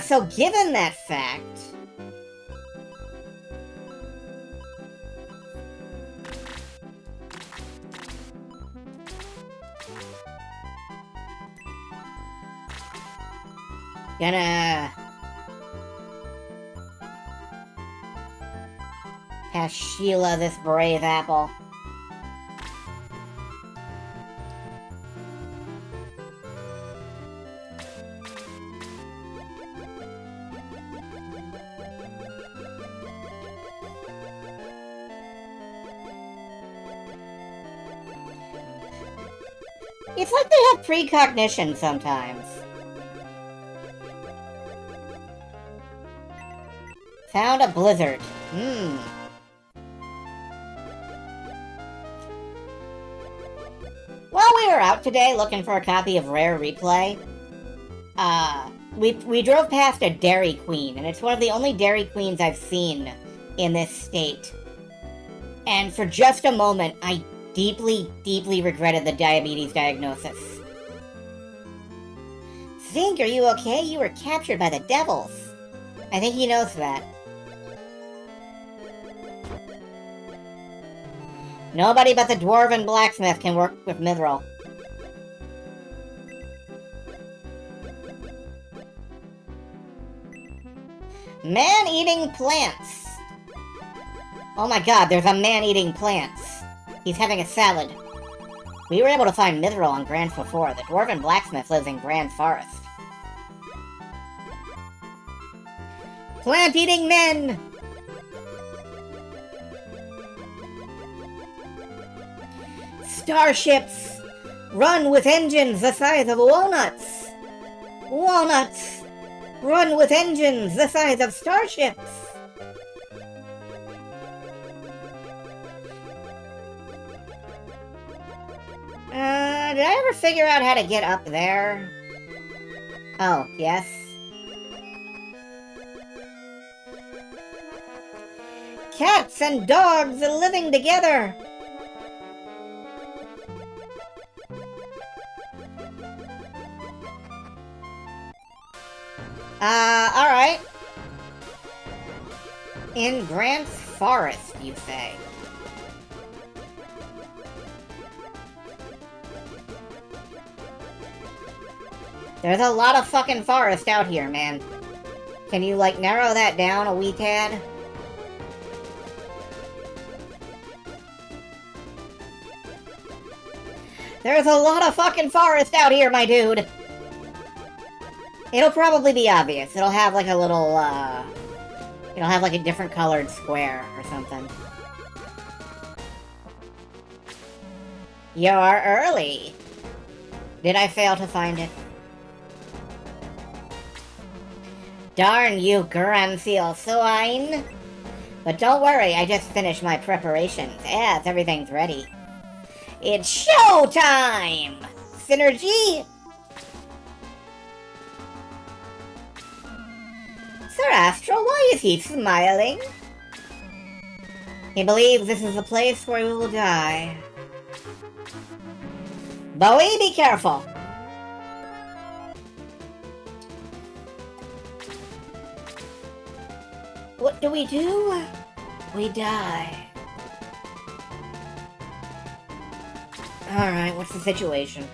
So given that fact... Gonna... pass Sheila this brave apple. It's like they have precognition sometimes. Found a blizzard. While we were out today looking for a copy of Rare Replay, we drove past a Dairy Queen, and it's one of the only Dairy Queens I've seen in this state. And for just a moment, I deeply, deeply regretted the diabetes diagnosis. Zink, are you okay? You were captured by the devils. I think he knows that. Nobody but the Dwarven blacksmith can work with Mithril. Man eating plants. Oh my god, there's a man eating plants. He's having a salad. We were able to find Mithril on Grants before. The Dwarven blacksmith lives in Grand Forest. Plant-eating men! Starships! Run with engines the size of walnuts! Walnuts! Run with engines the size of starships! Did I ever figure out how to get up there? Oh, yes. Cats and dogs are living together! Alright. In Grants Forest, you say? There's a lot of fucking forest out here, man. Can you, like, narrow that down a wee tad? There's a lot of fucking forest out here, my dude! It'll probably be obvious. It'll have, like, a little, it'll have, like, a different colored square or something. You're early. Did I fail to find it? Darn you, Granseal swine! But don't worry, I just finished my preparations. Yes, everything's ready. It's showtime! Synergy! Sir Astral, why is he smiling? He believes this is the place where we will die. Bowie, be careful! What do? We die. Alright, what's the situation?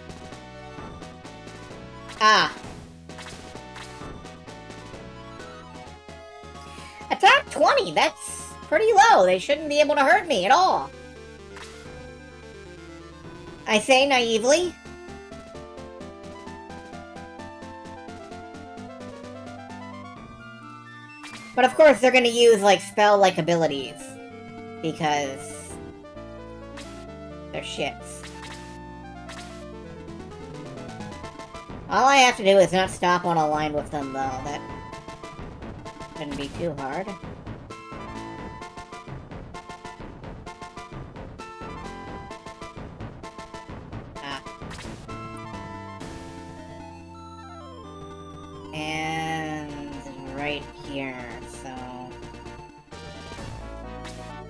Ah. Attack 20, that's pretty low. They shouldn't be able to hurt me at all. I say naively. But of course they're gonna use, like, spell-like abilities. Because... they're shits. All I have to do is not stop on a line with them, though. That shouldn't be too hard. Ah. And right here, so...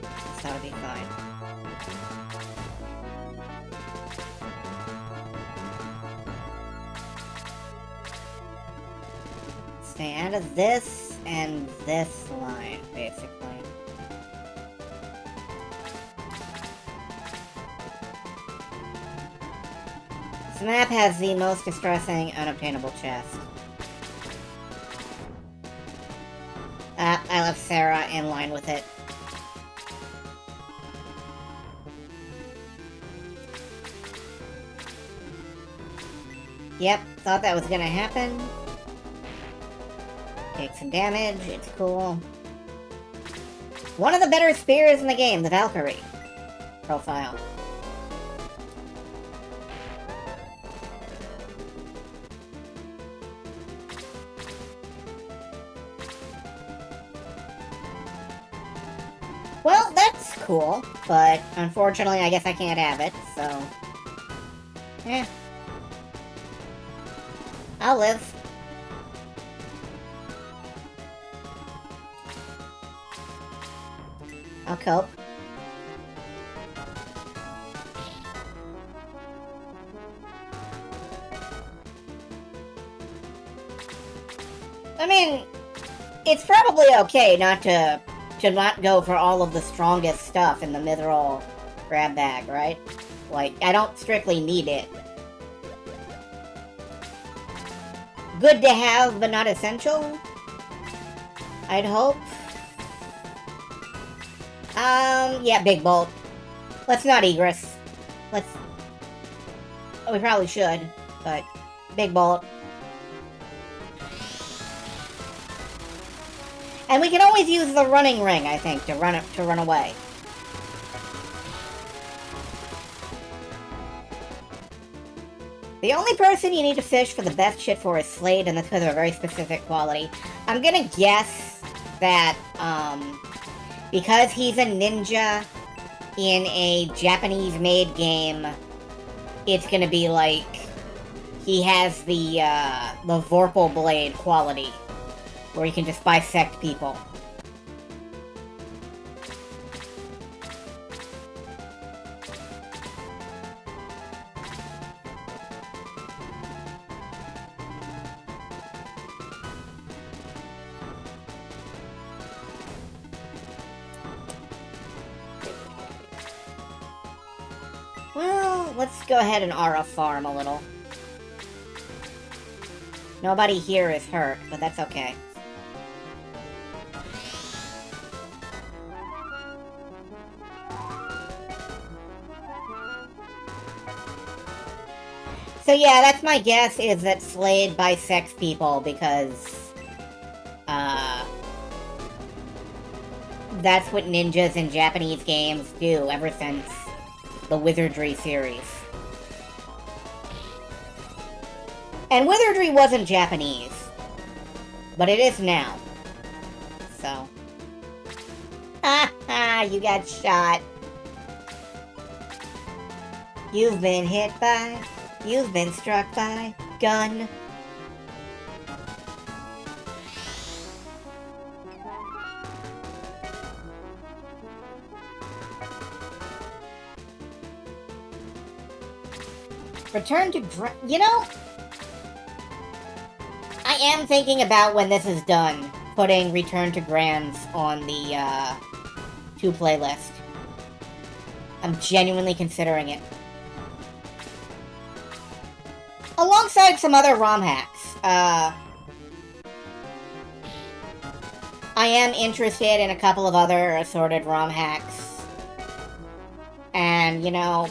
this ought to be fine. Okay, out of this and this line, basically. This map has the most distressing, unobtainable chest. I left Sarah in line with it. Yep, thought that was gonna happen. Take some damage, it's cool. One of the better spears in the game, the Valkyrie profile. Well, that's cool, but unfortunately I guess I can't have it, so... Eh. I'll live. I'll cope. I mean, it's probably okay not to not go for all of the strongest stuff in the mithril grab bag, right? Like, I don't strictly need it. Good to have, but not essential? I'd hope. Yeah, Big Bolt. Let's not Egress. Let's... We probably should, but... Big Bolt. And we can always use the running ring, I think, to run away. The only person you need to fish for the best shit for is Slade, and that's because of a very specific quality. I'm gonna guess that, because he's a ninja in a Japanese-made game, it's gonna be like he has the Vorpal Blade quality, where he can just bisect people. Well, let's go ahead and Aura farm a little. Nobody here is hurt, but that's okay. So yeah, that's my guess, is that Slade bisects people because, that's what ninjas in Japanese games do ever since the Wizardry series. And Wizardry wasn't Japanese, but it is now. So. Ha ha, you got shot. You've been hit by... You've been struck by... gun. Return to you know, I am thinking about, when this is done, putting Return to Grands on the, to playlist. I'm genuinely considering it. Alongside some other ROM hacks. I am interested in a couple of other assorted ROM hacks. And, you know,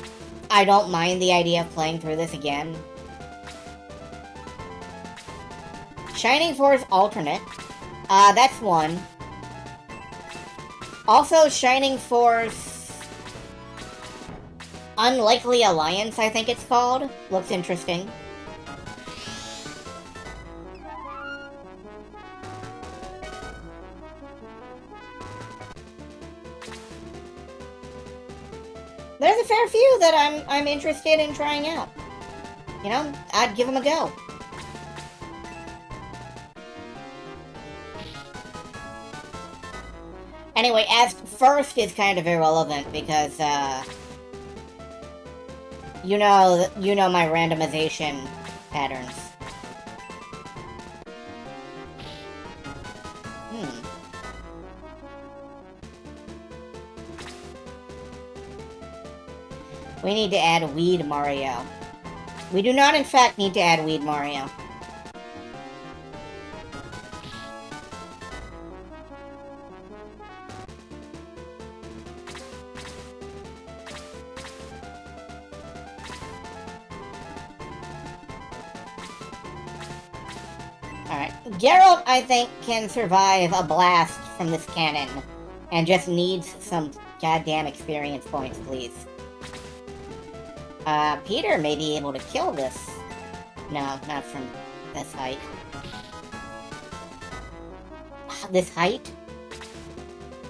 I don't mind the idea of playing through this again. Shining Force Alternate. That's one. Also, Shining Force... Unlikely Alliance, I think it's called. Looks interesting. There's a fair few that I'm interested in trying out. You know, I'd give them a go. Anyway, as first is kind of irrelevant because you know my randomization patterns. We need to add Weed Mario. We do not, in fact, need to add Weed Mario. Alright. Geralt, I think, can survive a blast from this cannon. And just needs some goddamn experience points, please. Peter may be able to kill this. No, not from this height. This height?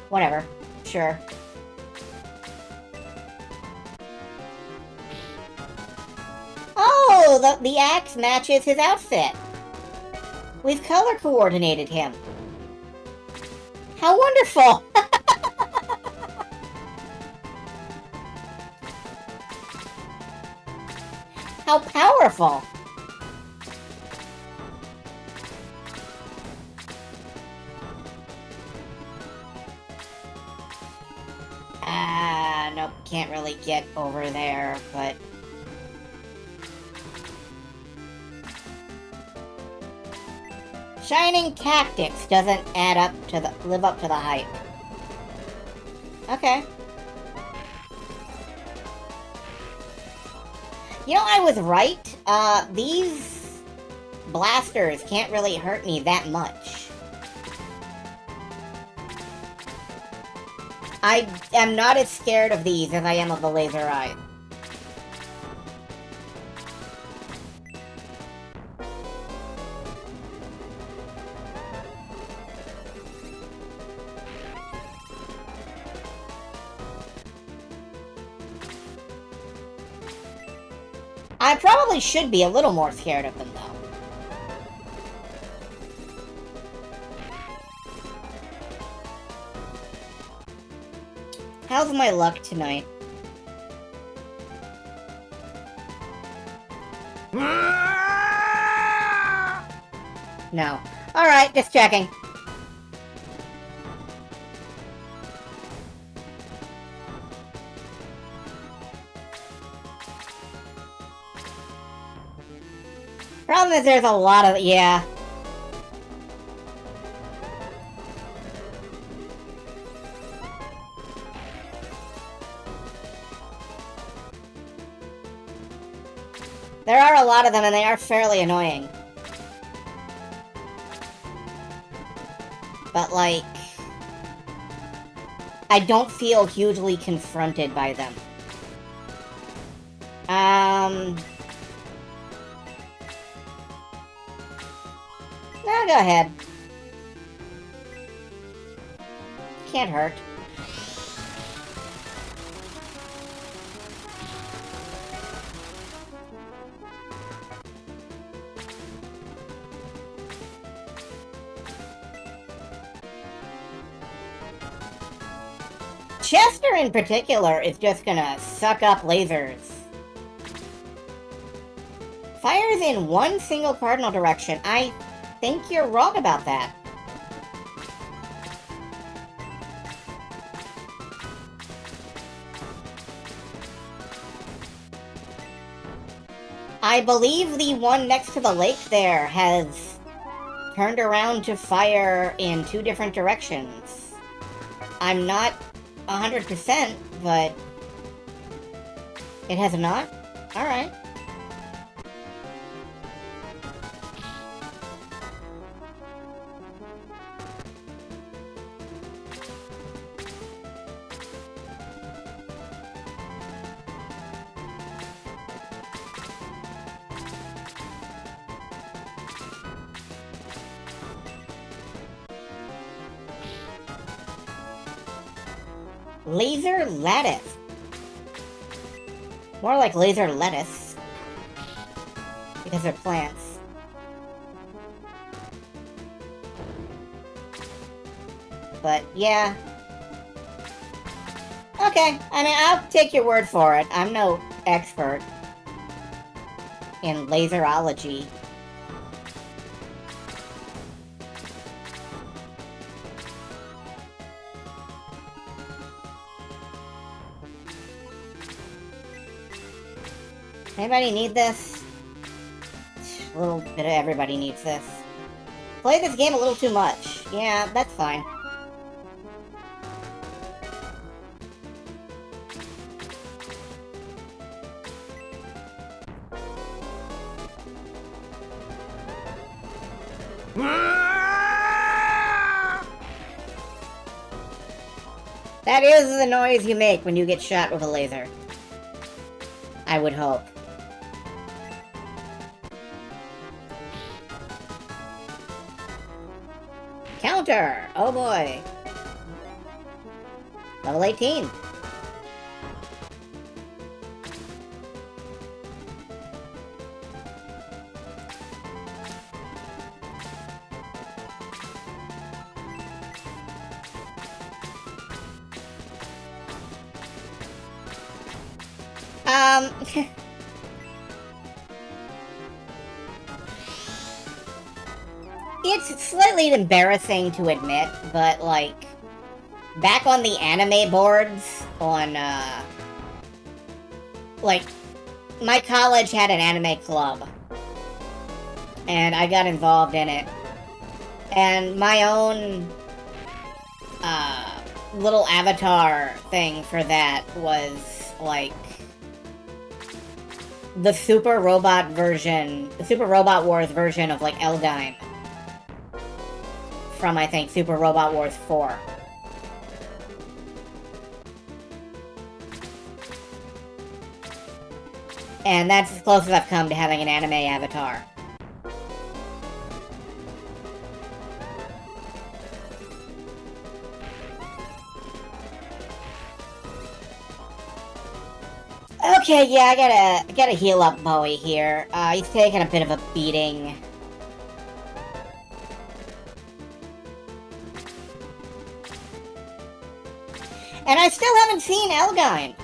Whatever. Sure. Oh, the axe matches his outfit. We've color coordinated him. How wonderful! How powerful! Nope, can't really get over there, but... Shining Tactics doesn't live up to the hype. Okay. You know, I was right. These blasters can't really hurt me that much. I am not as scared of these as I am of the laser eye. I probably should be a little more scared of them, though. How's my luck tonight? No. Alright, just checking. Problem is there's a lot of... yeah. There are a lot of them, and they are fairly annoying. But, like... I don't feel hugely confronted by them. No, go ahead. Can't hurt. Chester in particular is just gonna suck up lasers. Fires in one single cardinal direction. I think you're wrong about that. I believe the one next to the lake there has turned around to fire in two different directions. I'm not 100%, but it has not? Alright. Laser lattice. More like laser lettuce. Because they're plants. But, yeah. Okay, I mean, I'll take your word for it. I'm no expert in laserology. Anybody need this? A little bit of everybody needs this. Play this game a little too much. Yeah, that's fine. That is the noise you make when you get shot with a laser. I would hope. Counter! Oh boy. Level 18. It's slightly embarrassing to admit, but, like, back on the anime boards on, like, my college had an anime club, and I got involved in it, and my own, little avatar thing for that was, like, the Super Robot version, the Super Robot Wars version of, like, Eldyne. From, I think, Super Robot Wars 4. And that's as close as I've come to having an anime avatar. Okay, yeah, I gotta heal up Bowie here. He's taking a bit of a beating. And I still haven't seen Eldyne.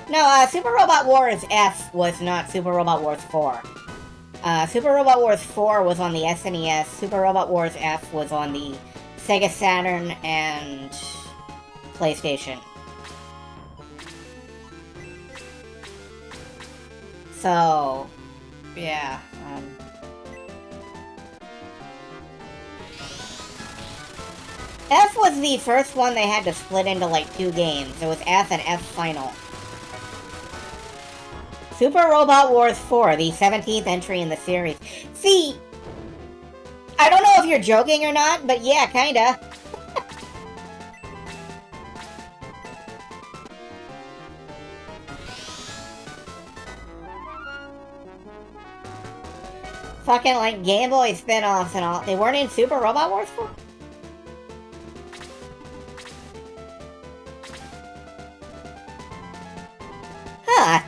No, Super Robot Wars F was not Super Robot Wars 4. Super Robot Wars 4 was on the SNES. Super Robot Wars F was on the Sega Saturn and PlayStation. So, yeah. F was the first one they had to split into, like, 2 games. It was F and F Final. Super Robot Wars 4, the 17th entry in the series. See, I don't know if you're joking or not, but yeah, kinda. Fucking, like, Game Boy spin-offs and all. They weren't in Super Robot Wars 4? Huh.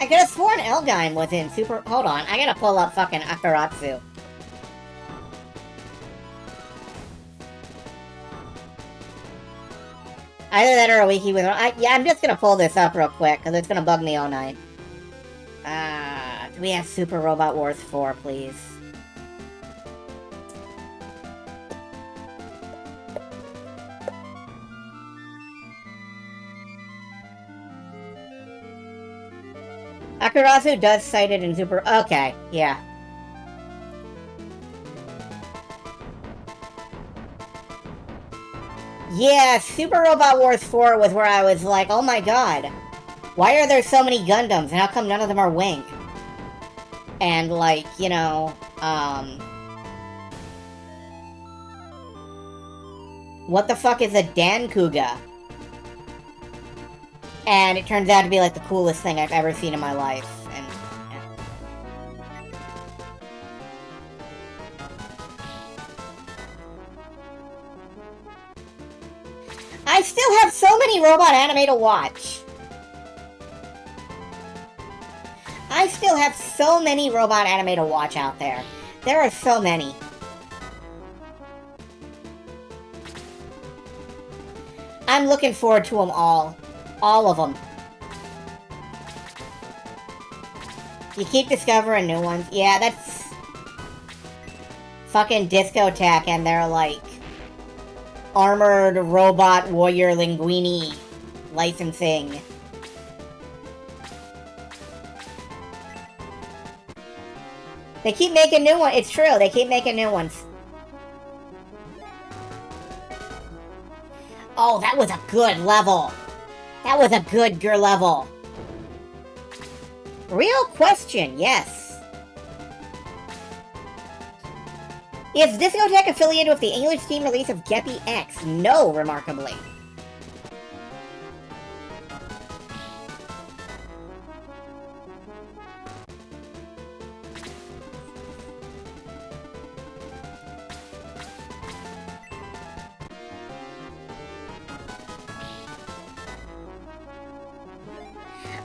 I could have sworn Eldyne was in Super... Hold on, I gotta pull up fucking Akaratsu. Either that or a wiki with... yeah, I'm just gonna pull this up real quick, because it's gonna bug me all night. Do we have Super Robot Wars 4, please? Akurazu does cite it in Super... Okay, yeah. Yeah, Super Robot Wars 4 was where I was like, oh my god. Why are there so many Gundams, and how come none of them are Wing? And, like, you know, what the fuck is a Dankuga? And it turns out to be, like, the coolest thing I've ever seen in my life. And I still have so many robot anime to watch. I still have so many robot anime to watch out there. There are so many. I'm looking forward to them all. All of them. You keep discovering new ones. Yeah, that's... fucking Discotek and their, like... armored robot warrior linguini licensing. They keep making new ones. It's true, they keep making new ones. Oh, that was a good level. That was a good level. Real question, yes. Is Discotek affiliated with the English Steam release of Geppy X? No, remarkably.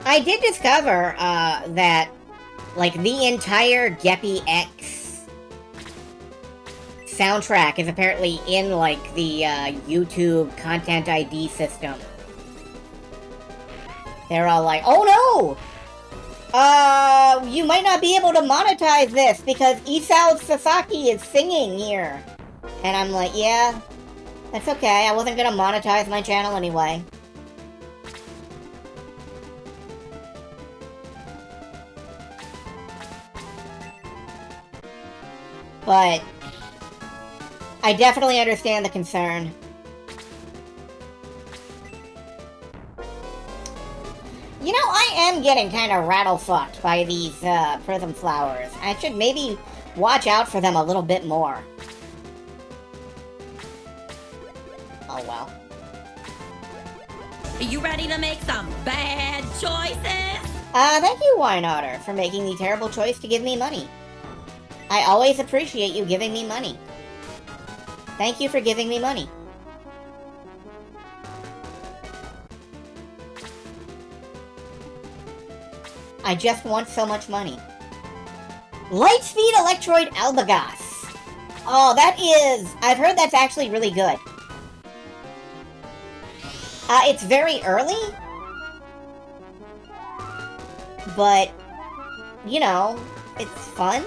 I did discover that, like, the entire Geppy X soundtrack is apparently in, like, the YouTube Content ID system. They're all like, oh no! You might not be able to monetize this because Isao Sasaki is singing here. And I'm like, yeah, that's okay. I wasn't gonna monetize my channel anyway. But I definitely understand the concern. You know, I am getting kind of rattle-fucked by these prism flowers. I should maybe watch out for them a little bit more. Oh well. Are you ready to make some bad choices? Thank you, Wine Otter, for making the terrible choice to give me money. I always appreciate you giving me money. Thank you for giving me money. I just want so much money. Lightspeed Electroid Albagos. Oh, that is... I've heard that's actually really good. It's very early. But, you know, it's fun.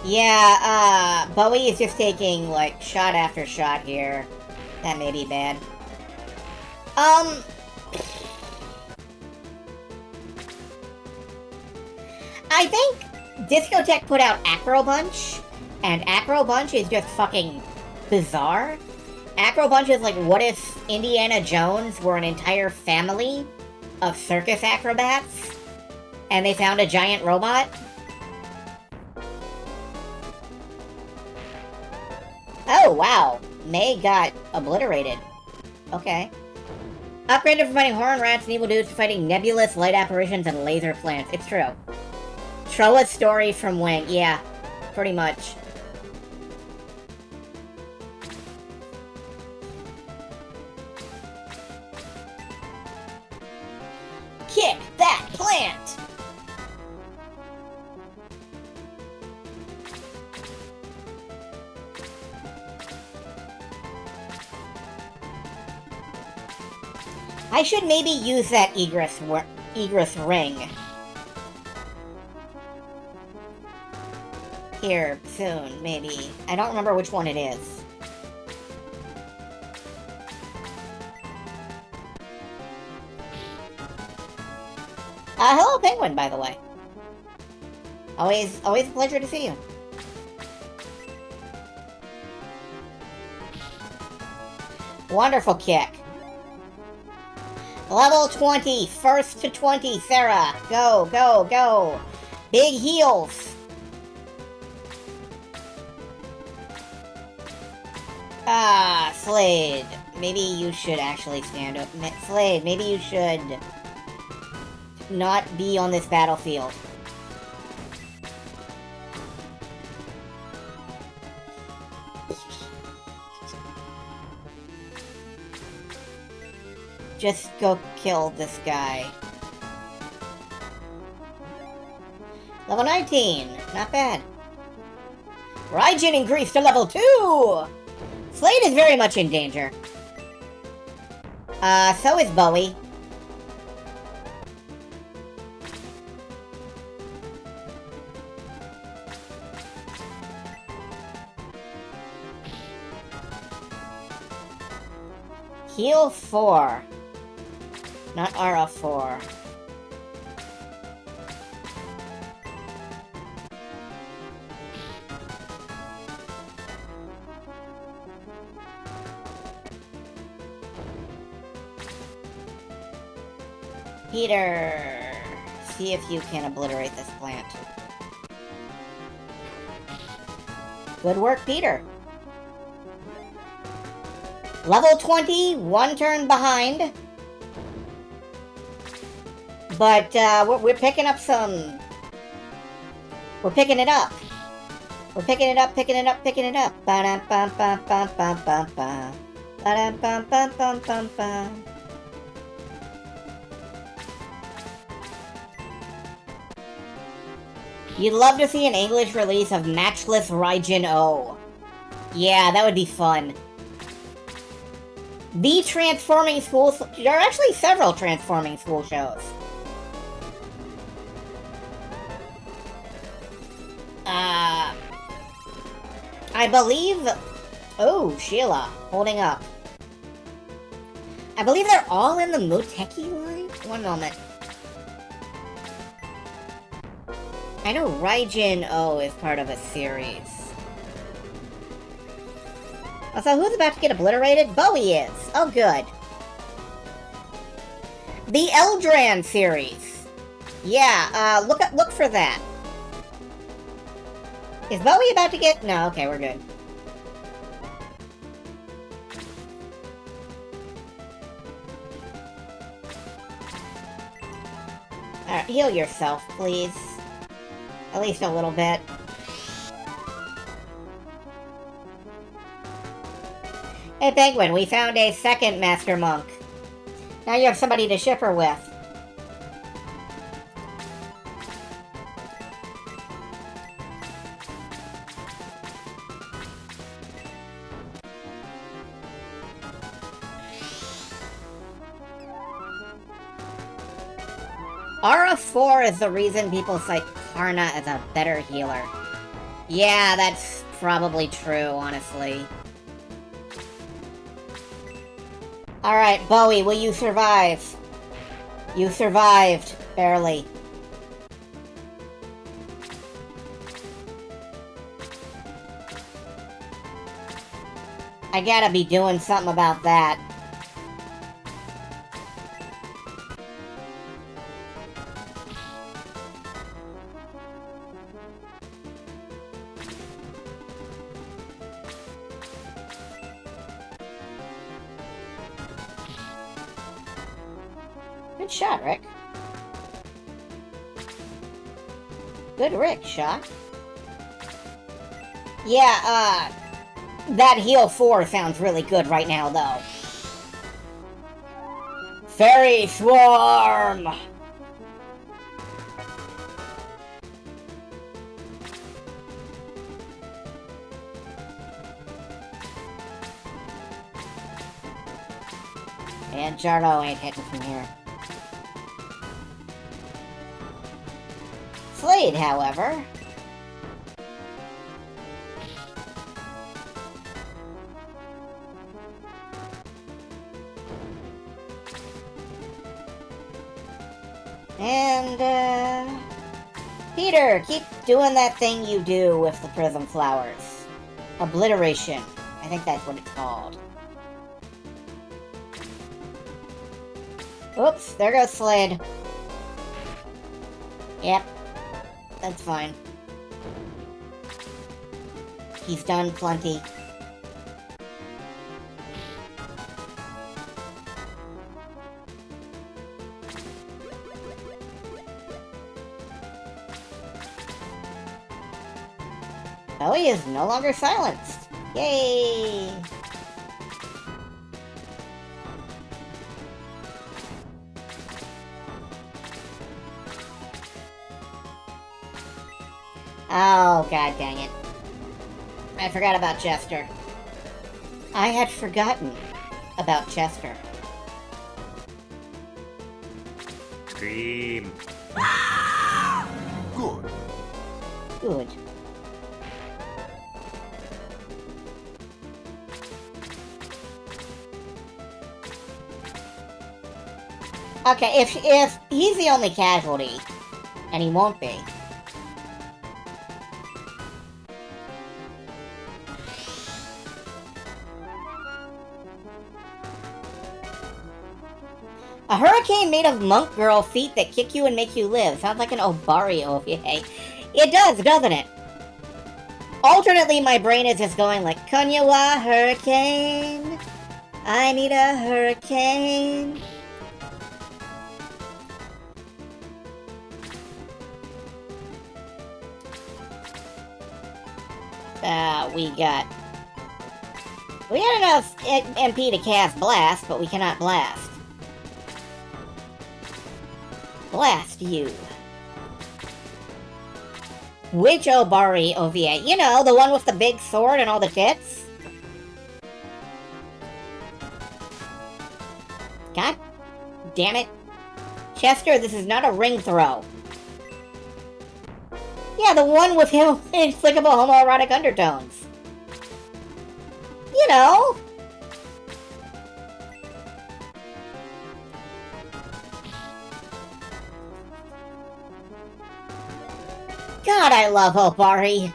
Yeah, Bowie is just taking, like, shot after shot here. That may be bad. I think Discotek put out Acro Bunch, and Acro Bunch is just fucking bizarre. Acro Bunch is like, what if Indiana Jones were an entire family of circus acrobats, and they found a giant robot? Oh, wow. May got obliterated. Okay. Upgraded from fighting horn rats and evil dudes to fighting nebulous light apparitions and laser plants. It's true. Troa's story from Wing. Yeah, pretty much. Kick that plant! I should maybe use that egress ring. Here, soon, maybe. I don't remember which one it is. Hello, Penguin, by the way. Always a pleasure to see you. Wonderful kick. Level 20, first to 20, Sarah. Go, go, go. Big heels. Slade. Maybe you should actually stand up. Slade, maybe you should not be on this battlefield. Just go kill this guy. Level 19. Not bad. Raijin increased to level 2! Slade is very much in danger. So is Bowie. Heal 4. Not Aura 4. Peter, see if you can obliterate this plant. Good work, Peter. Level 20, 1 turn behind. But we're picking up some... We're picking it up. We're picking it up, picking it up, picking it up. Ba-dum-bum-bum-bum-bum-bum. Ba-dum-bum-bum-bum-bum-bum. You'd love to see an English release of Matchless Raijin O. Yeah, that would be fun. The Transforming School... There are actually several Transforming School shows. I believe... Oh, Sheila, holding up. I believe they're all in the Moteki line? One moment. I know Raijin O is part of a series. Also, who's about to get obliterated? Bowie is. Oh, good. The Eldran series. Yeah, look for that. Is Bowie about to get... No, okay, we're good. Alright, heal yourself, please. At least a little bit. Hey, Penguin, we found a second Master Monk. Now you have somebody to ship her with. Aura 4 is the reason people cite Karna as a better healer. Yeah, that's probably true, honestly. Alright, Bowie, will you survive? You survived, barely. I gotta be doing something about that. Good shot, Rick. Good Rick shot. Yeah, that heal 4 sounds really good right now, though. Fairy Swarm! And Jarno ain't hitting from here. Slade, however... And, Peter, keep doing that thing you do with the Prism Flowers. Obliteration. I think that's what it's called. Oops, there goes Slade. Yep. That's fine. He's done plenty. Oh, he is no longer silenced. Yay! Oh, god dang it. I forgot about Chester. I had forgotten about Chester. Cream. Good. Good. Okay, if he's the only casualty, and he won't be. A hurricane made of monk girl feet that kick you and make you live. Sounds like an Obari OVA. It does, doesn't it? Alternately, my brain is just going like, Konniwa hurricane. I need a hurricane. We got enough MP to cast Blast, but we cannot Blast. Blast you. Which Obari OVA? You know, the one with the big sword and all the tits? God damn it. Chester, this is not a ring throw. Yeah, the one with him inexplicable homoerotic undertones. You know. God, I love Obari.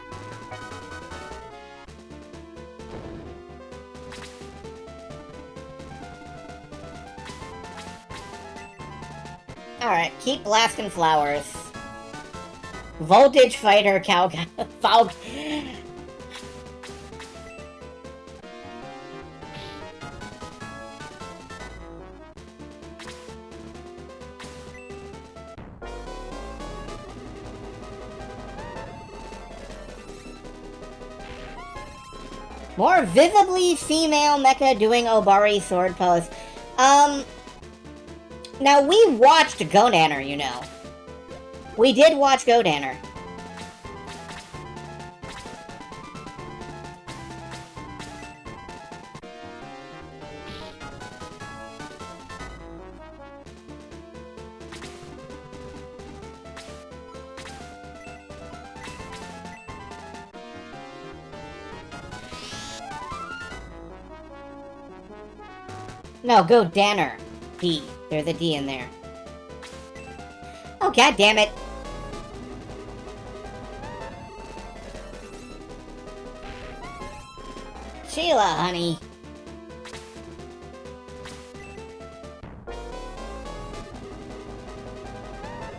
Alright, keep blasting flowers. Voltage fighter, cow... Falcon... More visibly female mecha doing Obari sword pose. Now we watched Godanner, you know. We did watch Godanner. No, Godanner. D. There's a D in there. Oh, god damn it. Sheila, honey.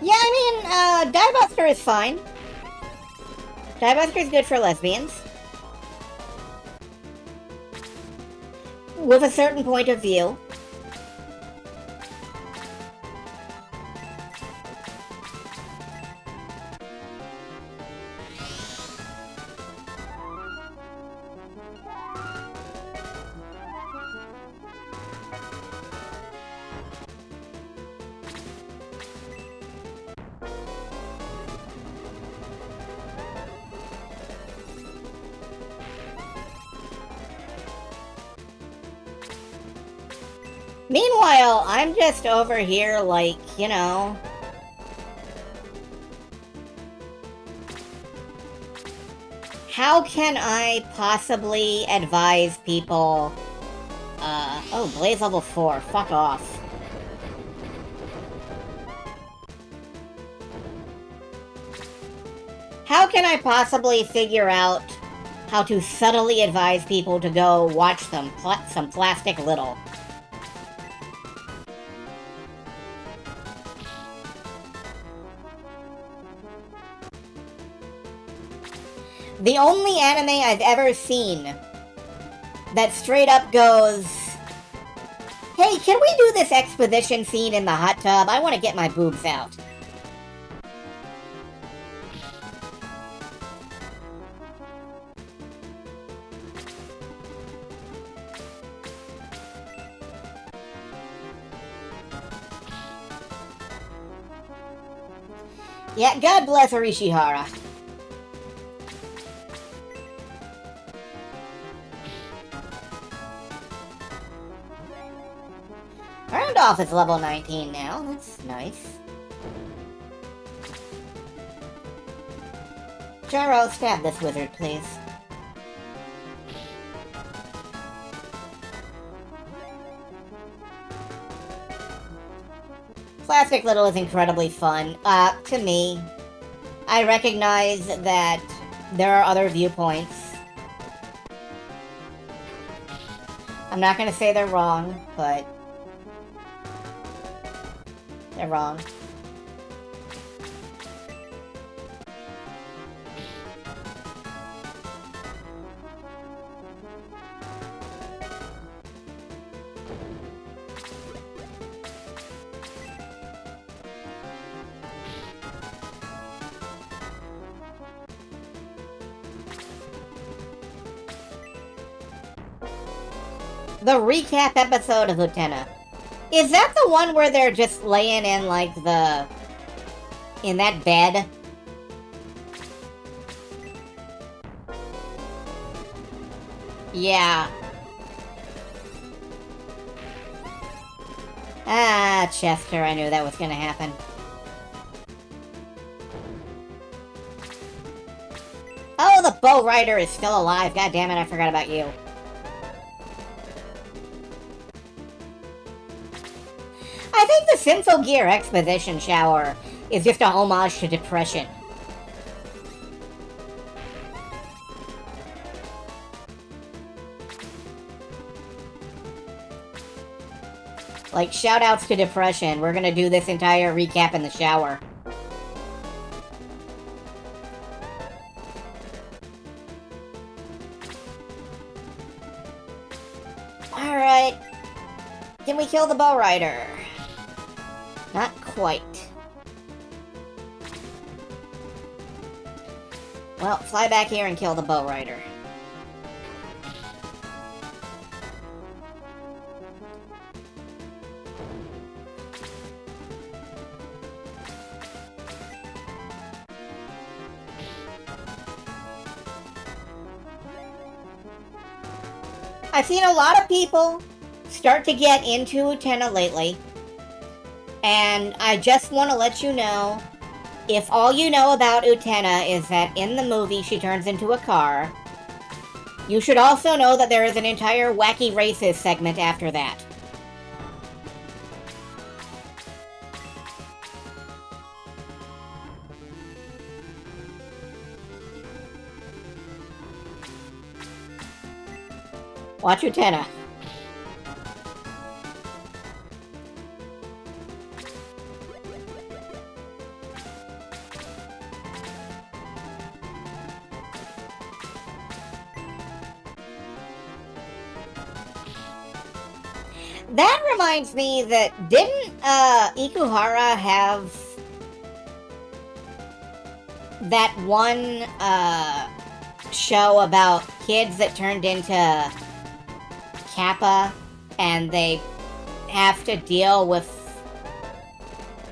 Yeah, I mean, Diebuster is fine. Diebuster is good for lesbians. With a certain point of view. Meanwhile, I'm just over here like, you know... How can I possibly advise people... oh, Blaze level 4, fuck off. How can I possibly figure out how to subtly advise people to go watch some Plastic Little? The only anime I've ever seen that straight up goes, hey, can we do this exposition scene in the hot tub? I want to get my boobs out. Yeah, God bless Orishihara. Randolph is level 19 now. That's nice. Jaro, stab this wizard, please. Plastic Little is incredibly fun. To me, I recognize that there are other viewpoints. I'm not gonna say they're wrong, but they're wrong. The recap episode of Utena. Is that the one where they're just laying in, like, in that bed? Yeah. Ah, Chester, I knew that was gonna happen. Oh, the bow rider is still alive. God damn it, I forgot about you. I think the Symphogear Exposition Shower is just a homage to depression. Like, shoutouts to depression. We're gonna do this entire recap in the shower. Alright. Can we kill the bow rider? Not quite. Well, fly back here and kill the bow rider. I've seen a lot of people start to get into Utena lately. And I just want to let you know, if all you know about Utena is that in the movie she turns into a car, you should also know that there is an entire Wacky Races segment after that. Watch Utena. That reminds me that didn't Ikuhara have that one show about kids that turned into Kappa and they have to deal with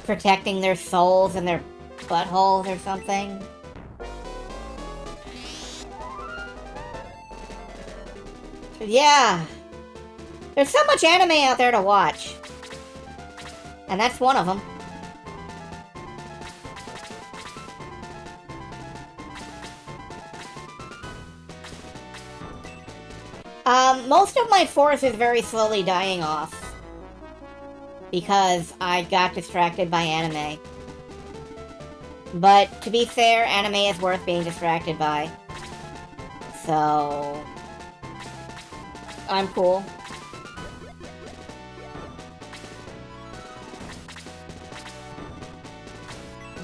protecting their souls and their buttholes or something? Yeah. There's so much anime out there to watch. And that's one of them. Most of my force is very slowly dying off. Because I got distracted by anime. But, to be fair, anime is worth being distracted by. So... I'm cool.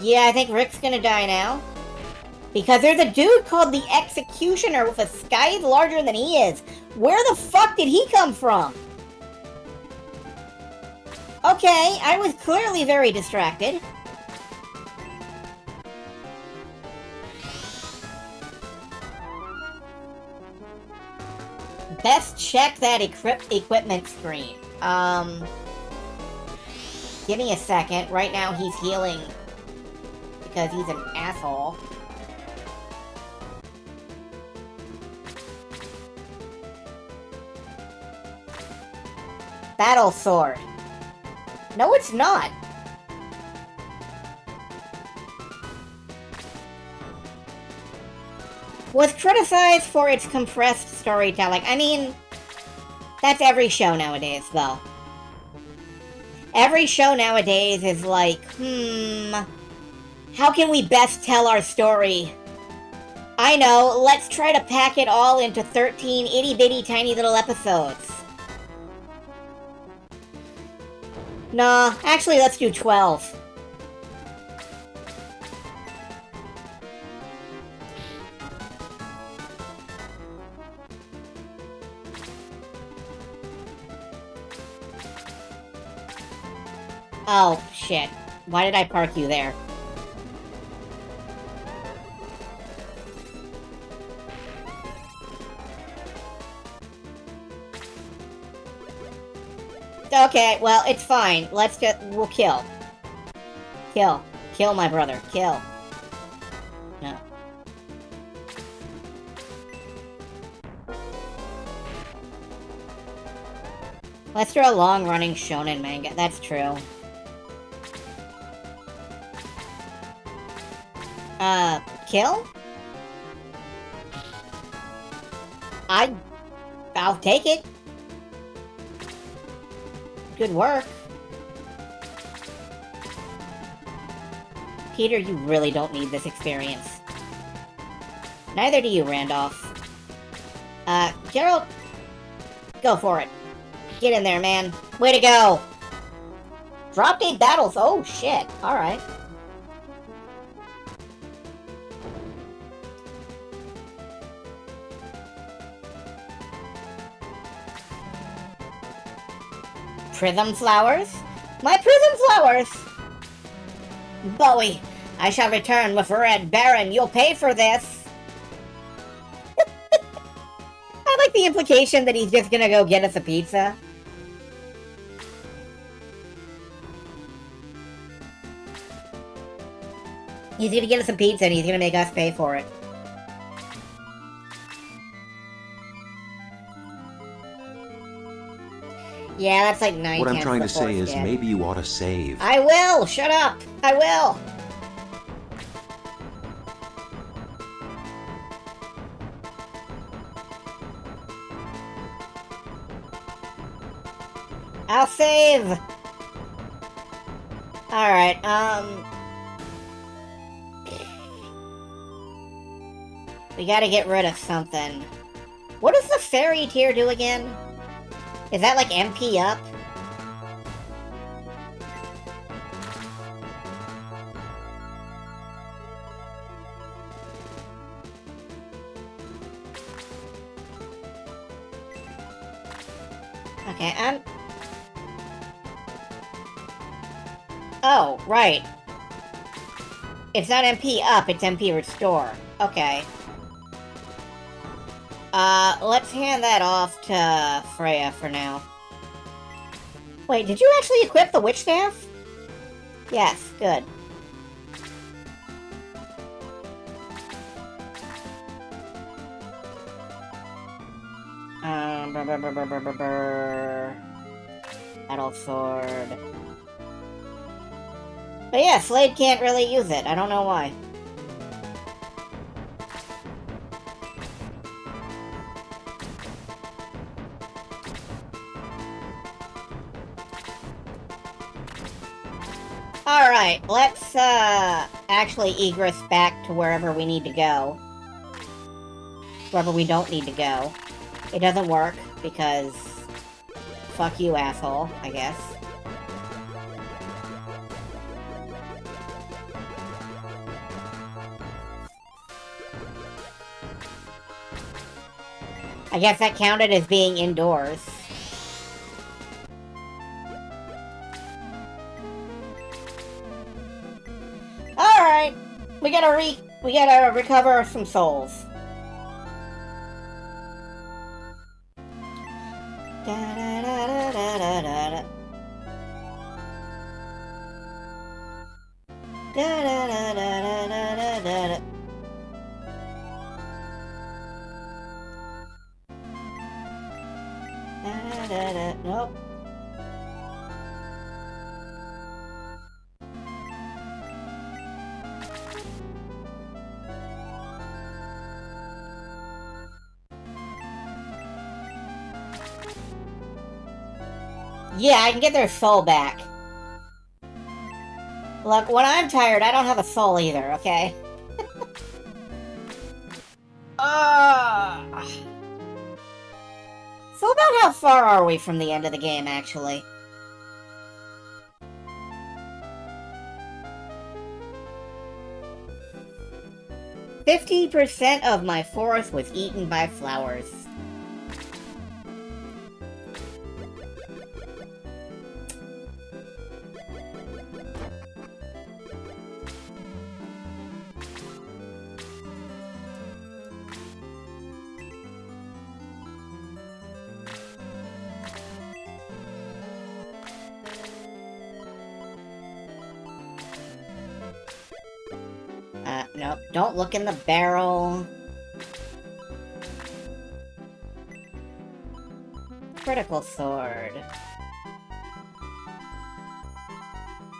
Yeah, I think Rick's gonna die now. Because there's a dude called the Executioner with a scythe larger than he is. Where the fuck did he come from? Okay, I was clearly very distracted. Best check that equipment screen. Give me a second. Right now he's healing because he's an asshole. Battle sword. No, it's not. Was criticized for its compressed storytelling. I mean, that's every show nowadays, though. Every show nowadays is like, how can we best tell our story? I know, let's try to pack it all into 13 itty-bitty tiny little episodes. Nah, actually let's do 12. Oh, shit. Why did I park you there? Okay, well, it's fine. We'll kill. Kill. Kill my brother. Kill. No. Let's do a long-running shonen manga. That's true. Kill? I'll take it. Good work. Peter, you really don't need this experience. Neither do you, Randolph. Gerald, go for it. Get in there, man. Way to go! Drop date battles, oh shit, alright. Prism flowers? My prism flowers! Bowie, I shall return with Red Baron. You'll pay for this. I like the implication that he's just gonna go get us a pizza. He's gonna get us a pizza and he's gonna make us pay for it. Yeah, that's like 9 What I'm trying to say is dead. maybe you ought to save. I will! Shut up! I will! I'll save! Alright, we gotta get rid of something. What does the fairy tier do again? Is that like MP up? Okay, oh, right. It's not MP up, it's MP restore. Okay. Let's hand that off to Freya for now. Wait, did you actually equip the Witch Staff? Yes, good. Battle Sword. But yeah, Slade can't really use it. I don't know why. Alright, let's, actually egress back to wherever we need to go. Wherever we don't need to go. It doesn't work, because... fuck you, asshole, I guess. I guess that counted as being indoors. Alright! We gotta recover some souls. Nope. Yeah, I can get their soul back. Look, when I'm tired, I don't have a soul either, okay? So about how far are we from the end of the game, actually? "50% of my forest was eaten by flowers." Nope. Don't look in the barrel. Critical sword.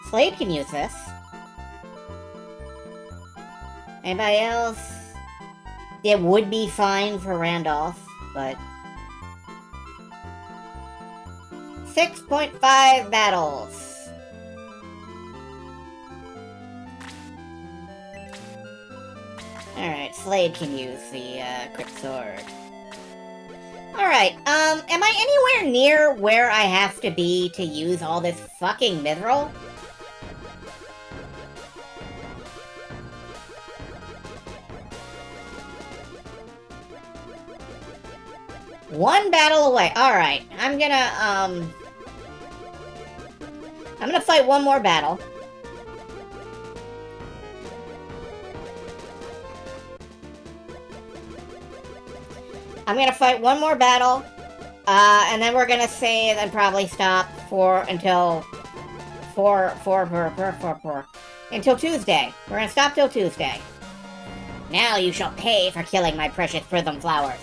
Slade can use this. Anybody else? It would be fine for Randolph, but... 6.5 battles. Alright, Slade can use the, Crypt Sword. Alright, am I anywhere near where I have to be to use all this fucking mithril? One battle away. Alright, I'm gonna fight one more battle. I'm gonna fight one more battle, and then we're gonna save and probably stop until Tuesday. We're gonna stop till Tuesday. Now you shall pay for killing my precious prism flowers.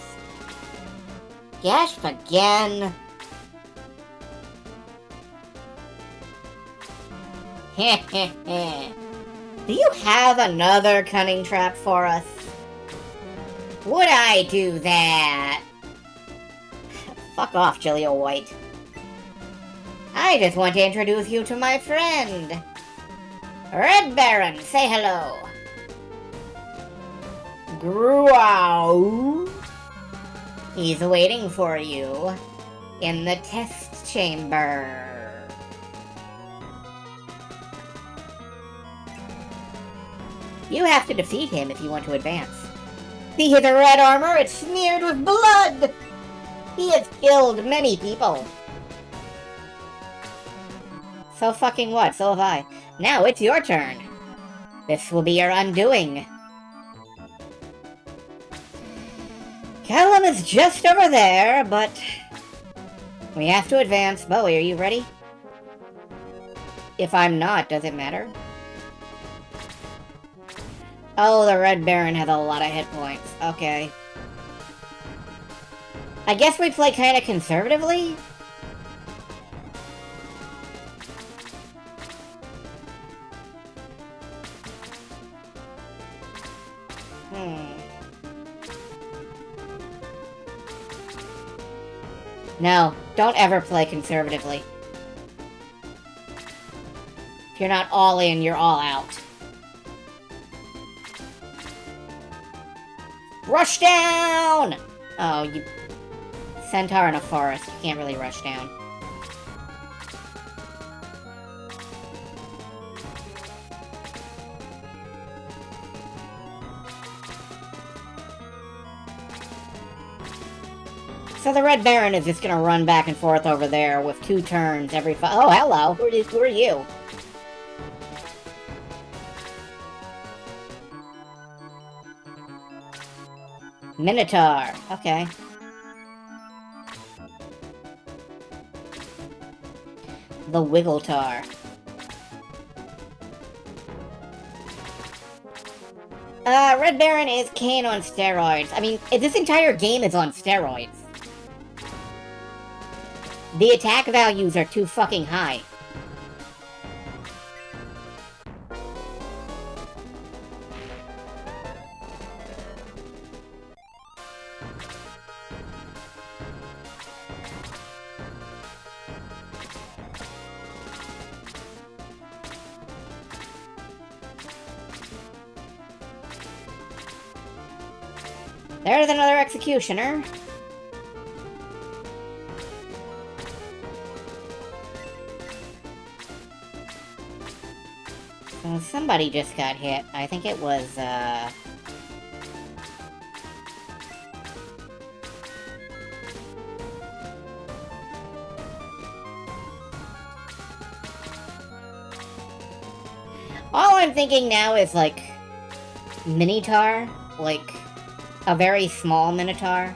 Gasp again. Heh. Do you have another cunning trap for us? Would I do that? Fuck off, Julia White. I just want to introduce you to my friend. Red Baron, say hello. Growl. He's waiting for you in the test chamber. You have to defeat him if you want to advance. See his red armor? It's smeared with blood! He has killed many people. So fucking what? So have I. Now it's your turn. This will be your undoing. Callum is just over there, but... we have to advance. Bowie, are you ready? If I'm not, does it matter? Oh, the Red Baron has a lot of hit points. Okay. I guess we play kind of conservatively? No, don't ever play conservatively. If you're not all in, you're all out. Rush down! Oh, you... Centaur in a forest. You can't really rush down. So the Red Baron is just gonna run back and forth over there with 2 turns every oh, hello! Who are you? Minotaur. Okay. The Wiggletar. Red Baron is Kane on steroids. I mean, this entire game is on steroids. The attack values are too fucking high. There's another executioner. So somebody just got hit. I think it was, all I'm thinking now is, like, Minotaur. Like, a very small Minotaur.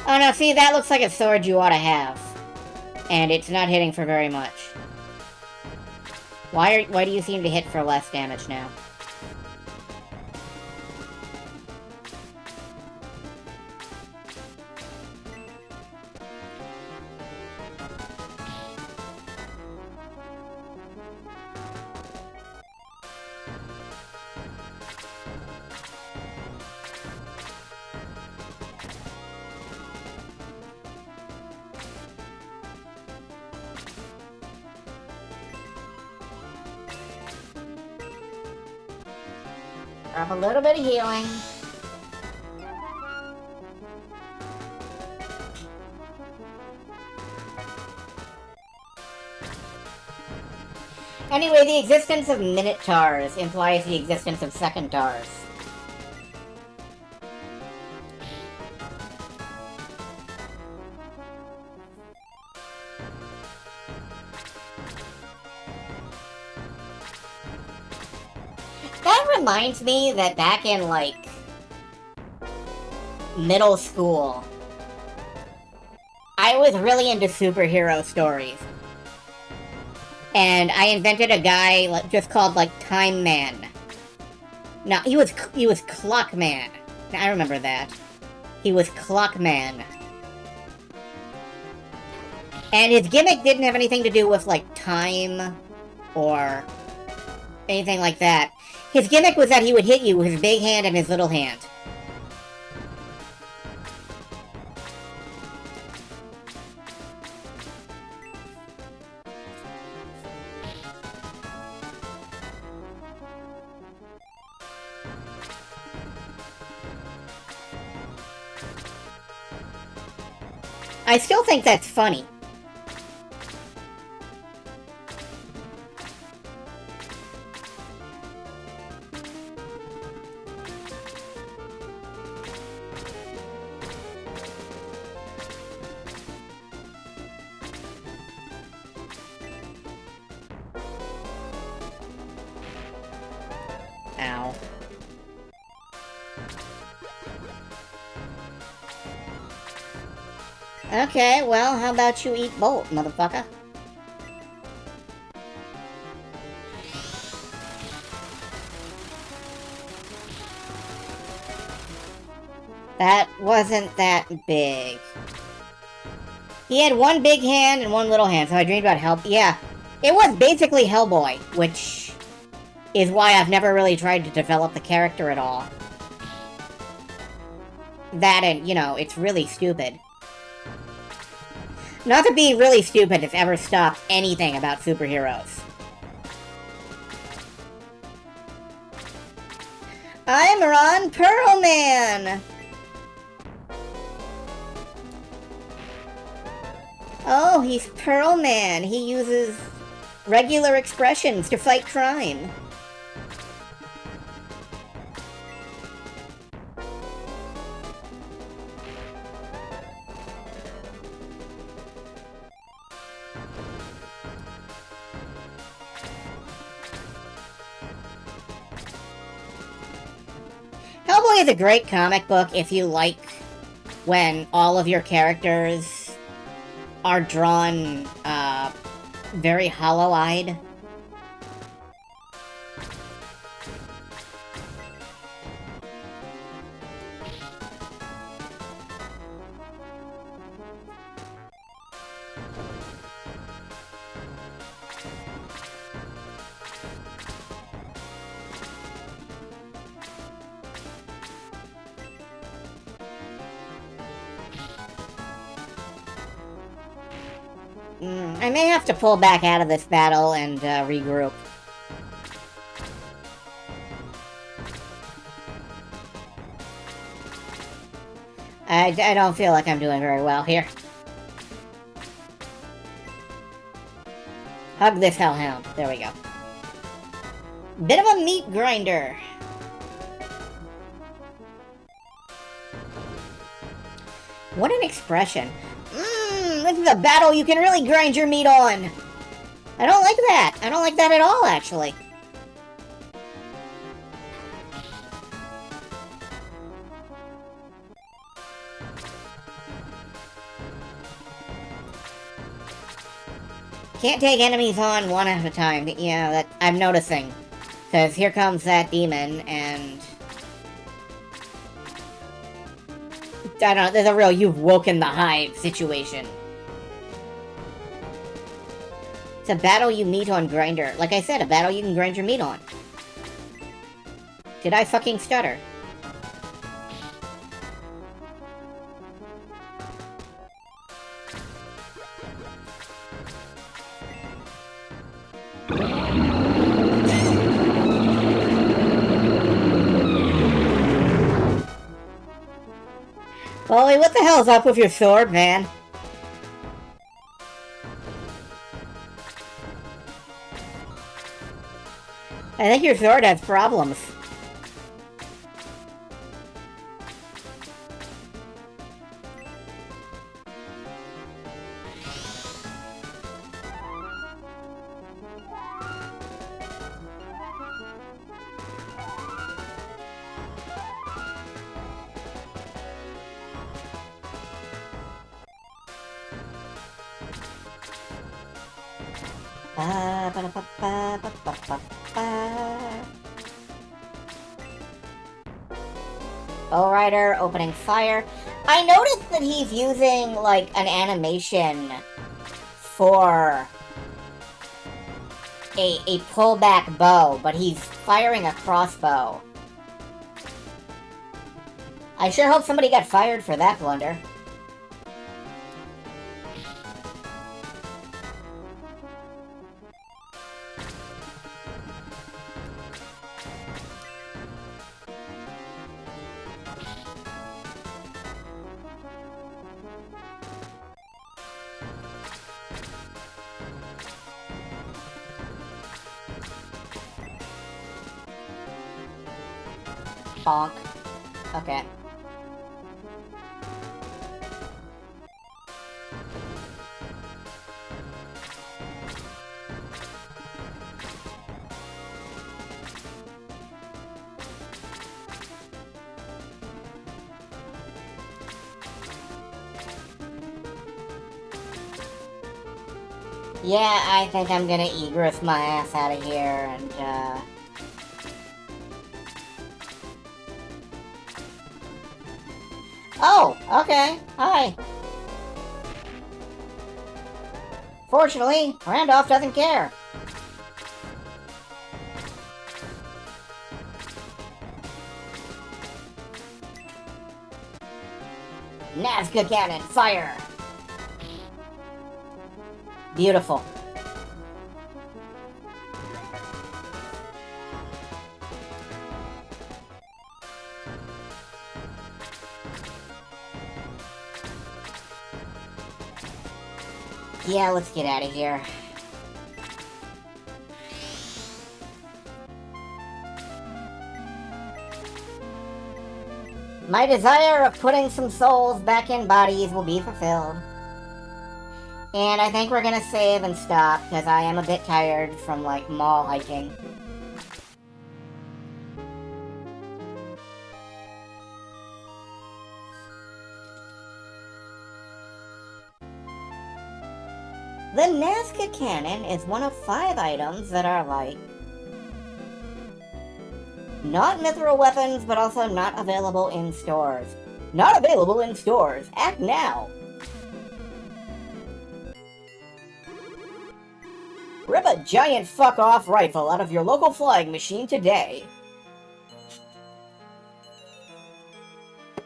Oh no, see, that looks like a sword you ought to have. And it's not hitting for very much. Why do you seem to hit for less damage now? Drop a little bit of healing. Anyway, the existence of Minotaurs implies the existence of Secondars. That reminds me that back in, like, middle school, I was really into superhero stories. And I invented a guy just called, like, Time Man. No, he was Clockman. I remember that. He was Clockman. And his gimmick didn't have anything to do with, like, time or anything like that. His gimmick was that he would hit you with his big hand and his little hand. I still think that's funny. Ow. Okay, well, how about you eat Bolt, motherfucker? That wasn't that big. He had one big hand and one little hand, so I dreamed about Hell... Yeah, it was basically Hellboy, which is why I've never really tried to develop the character at all. That and, you know, it's really stupid. Not that being really stupid has ever stopped anything about superheroes. I'm Ron Perlman! Oh, he's Perlman. He uses regular expressions to fight crime. Hellboy is a great comic book if you like when all of your characters are drawn, very hollow-eyed. I may have to pull back out of this battle and regroup. I don't feel like I'm doing very well here. Hug this hellhound. There we go. Bit of a meat grinder. What an expression. This is a battle you can really grind your meat on. I don't like that. I don't like that at all, actually. Can't take enemies on one at a time. Yeah, that I'm noticing. Because here comes that demon, and... I don't know, there's a real you've woken the hive situation. It's a battle you meet on Grinder. Like I said, a battle you can grind your meat on. Did I fucking stutter? Bully, what the hell's up with your sword, man? I think your sword has problems. Bowrider opening fire. I noticed that he's using, like, an animation for a pullback bow, but he's firing a crossbow. I sure hope somebody got fired for that blunder. Bonk. Okay. Yeah, I think I'm gonna egress my ass out of here and, Oh, okay. Hi. Fortunately, Randolph doesn't care. Nazca cannon, fire! Beautiful. Yeah, let's get out of here. My desire of putting some souls back in bodies will be fulfilled. And I think we're gonna save and stop, because I am a bit tired from, like, mall hiking. The Nazca cannon is one of 5 items that are, like, not mithril weapons, but also not available in stores. Not available in stores! Act now! Rip a giant fuck-off rifle out of your local flying machine today.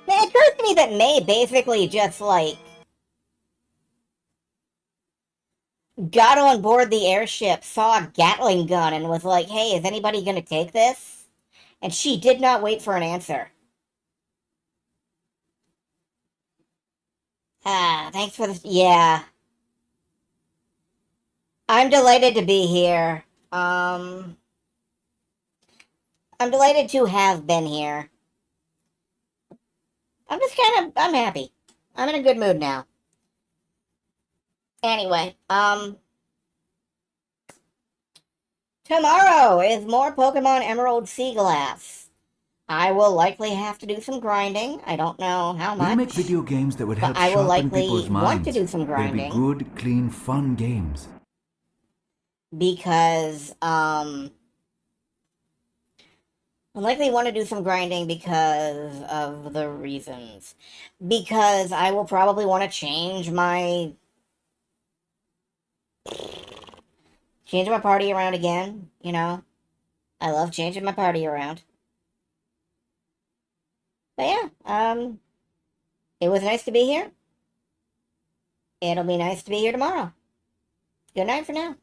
It occurs to me that May basically just, like, got on board the airship, saw a Gatling gun, and was like, hey, is anybody gonna take this? And she did not wait for an answer. Thanks for the... Yeah. I'm delighted to be here. I'm delighted to have been here. I'm happy. I'm in a good mood now. Anyway, tomorrow is more Pokemon Emerald Sea Glass. I will likely have to do some grinding. I don't know how much. We make video games that would but help I will sharpen likely people's minds. want to do some They'll be grinding. good, clean, fun games. Because, I likely want to do some grinding because of the reasons. Because I will probably want to change my party around again, you know? I love changing my party around. But yeah, it was nice to be here. It'll be nice to be here tomorrow. Good night for now.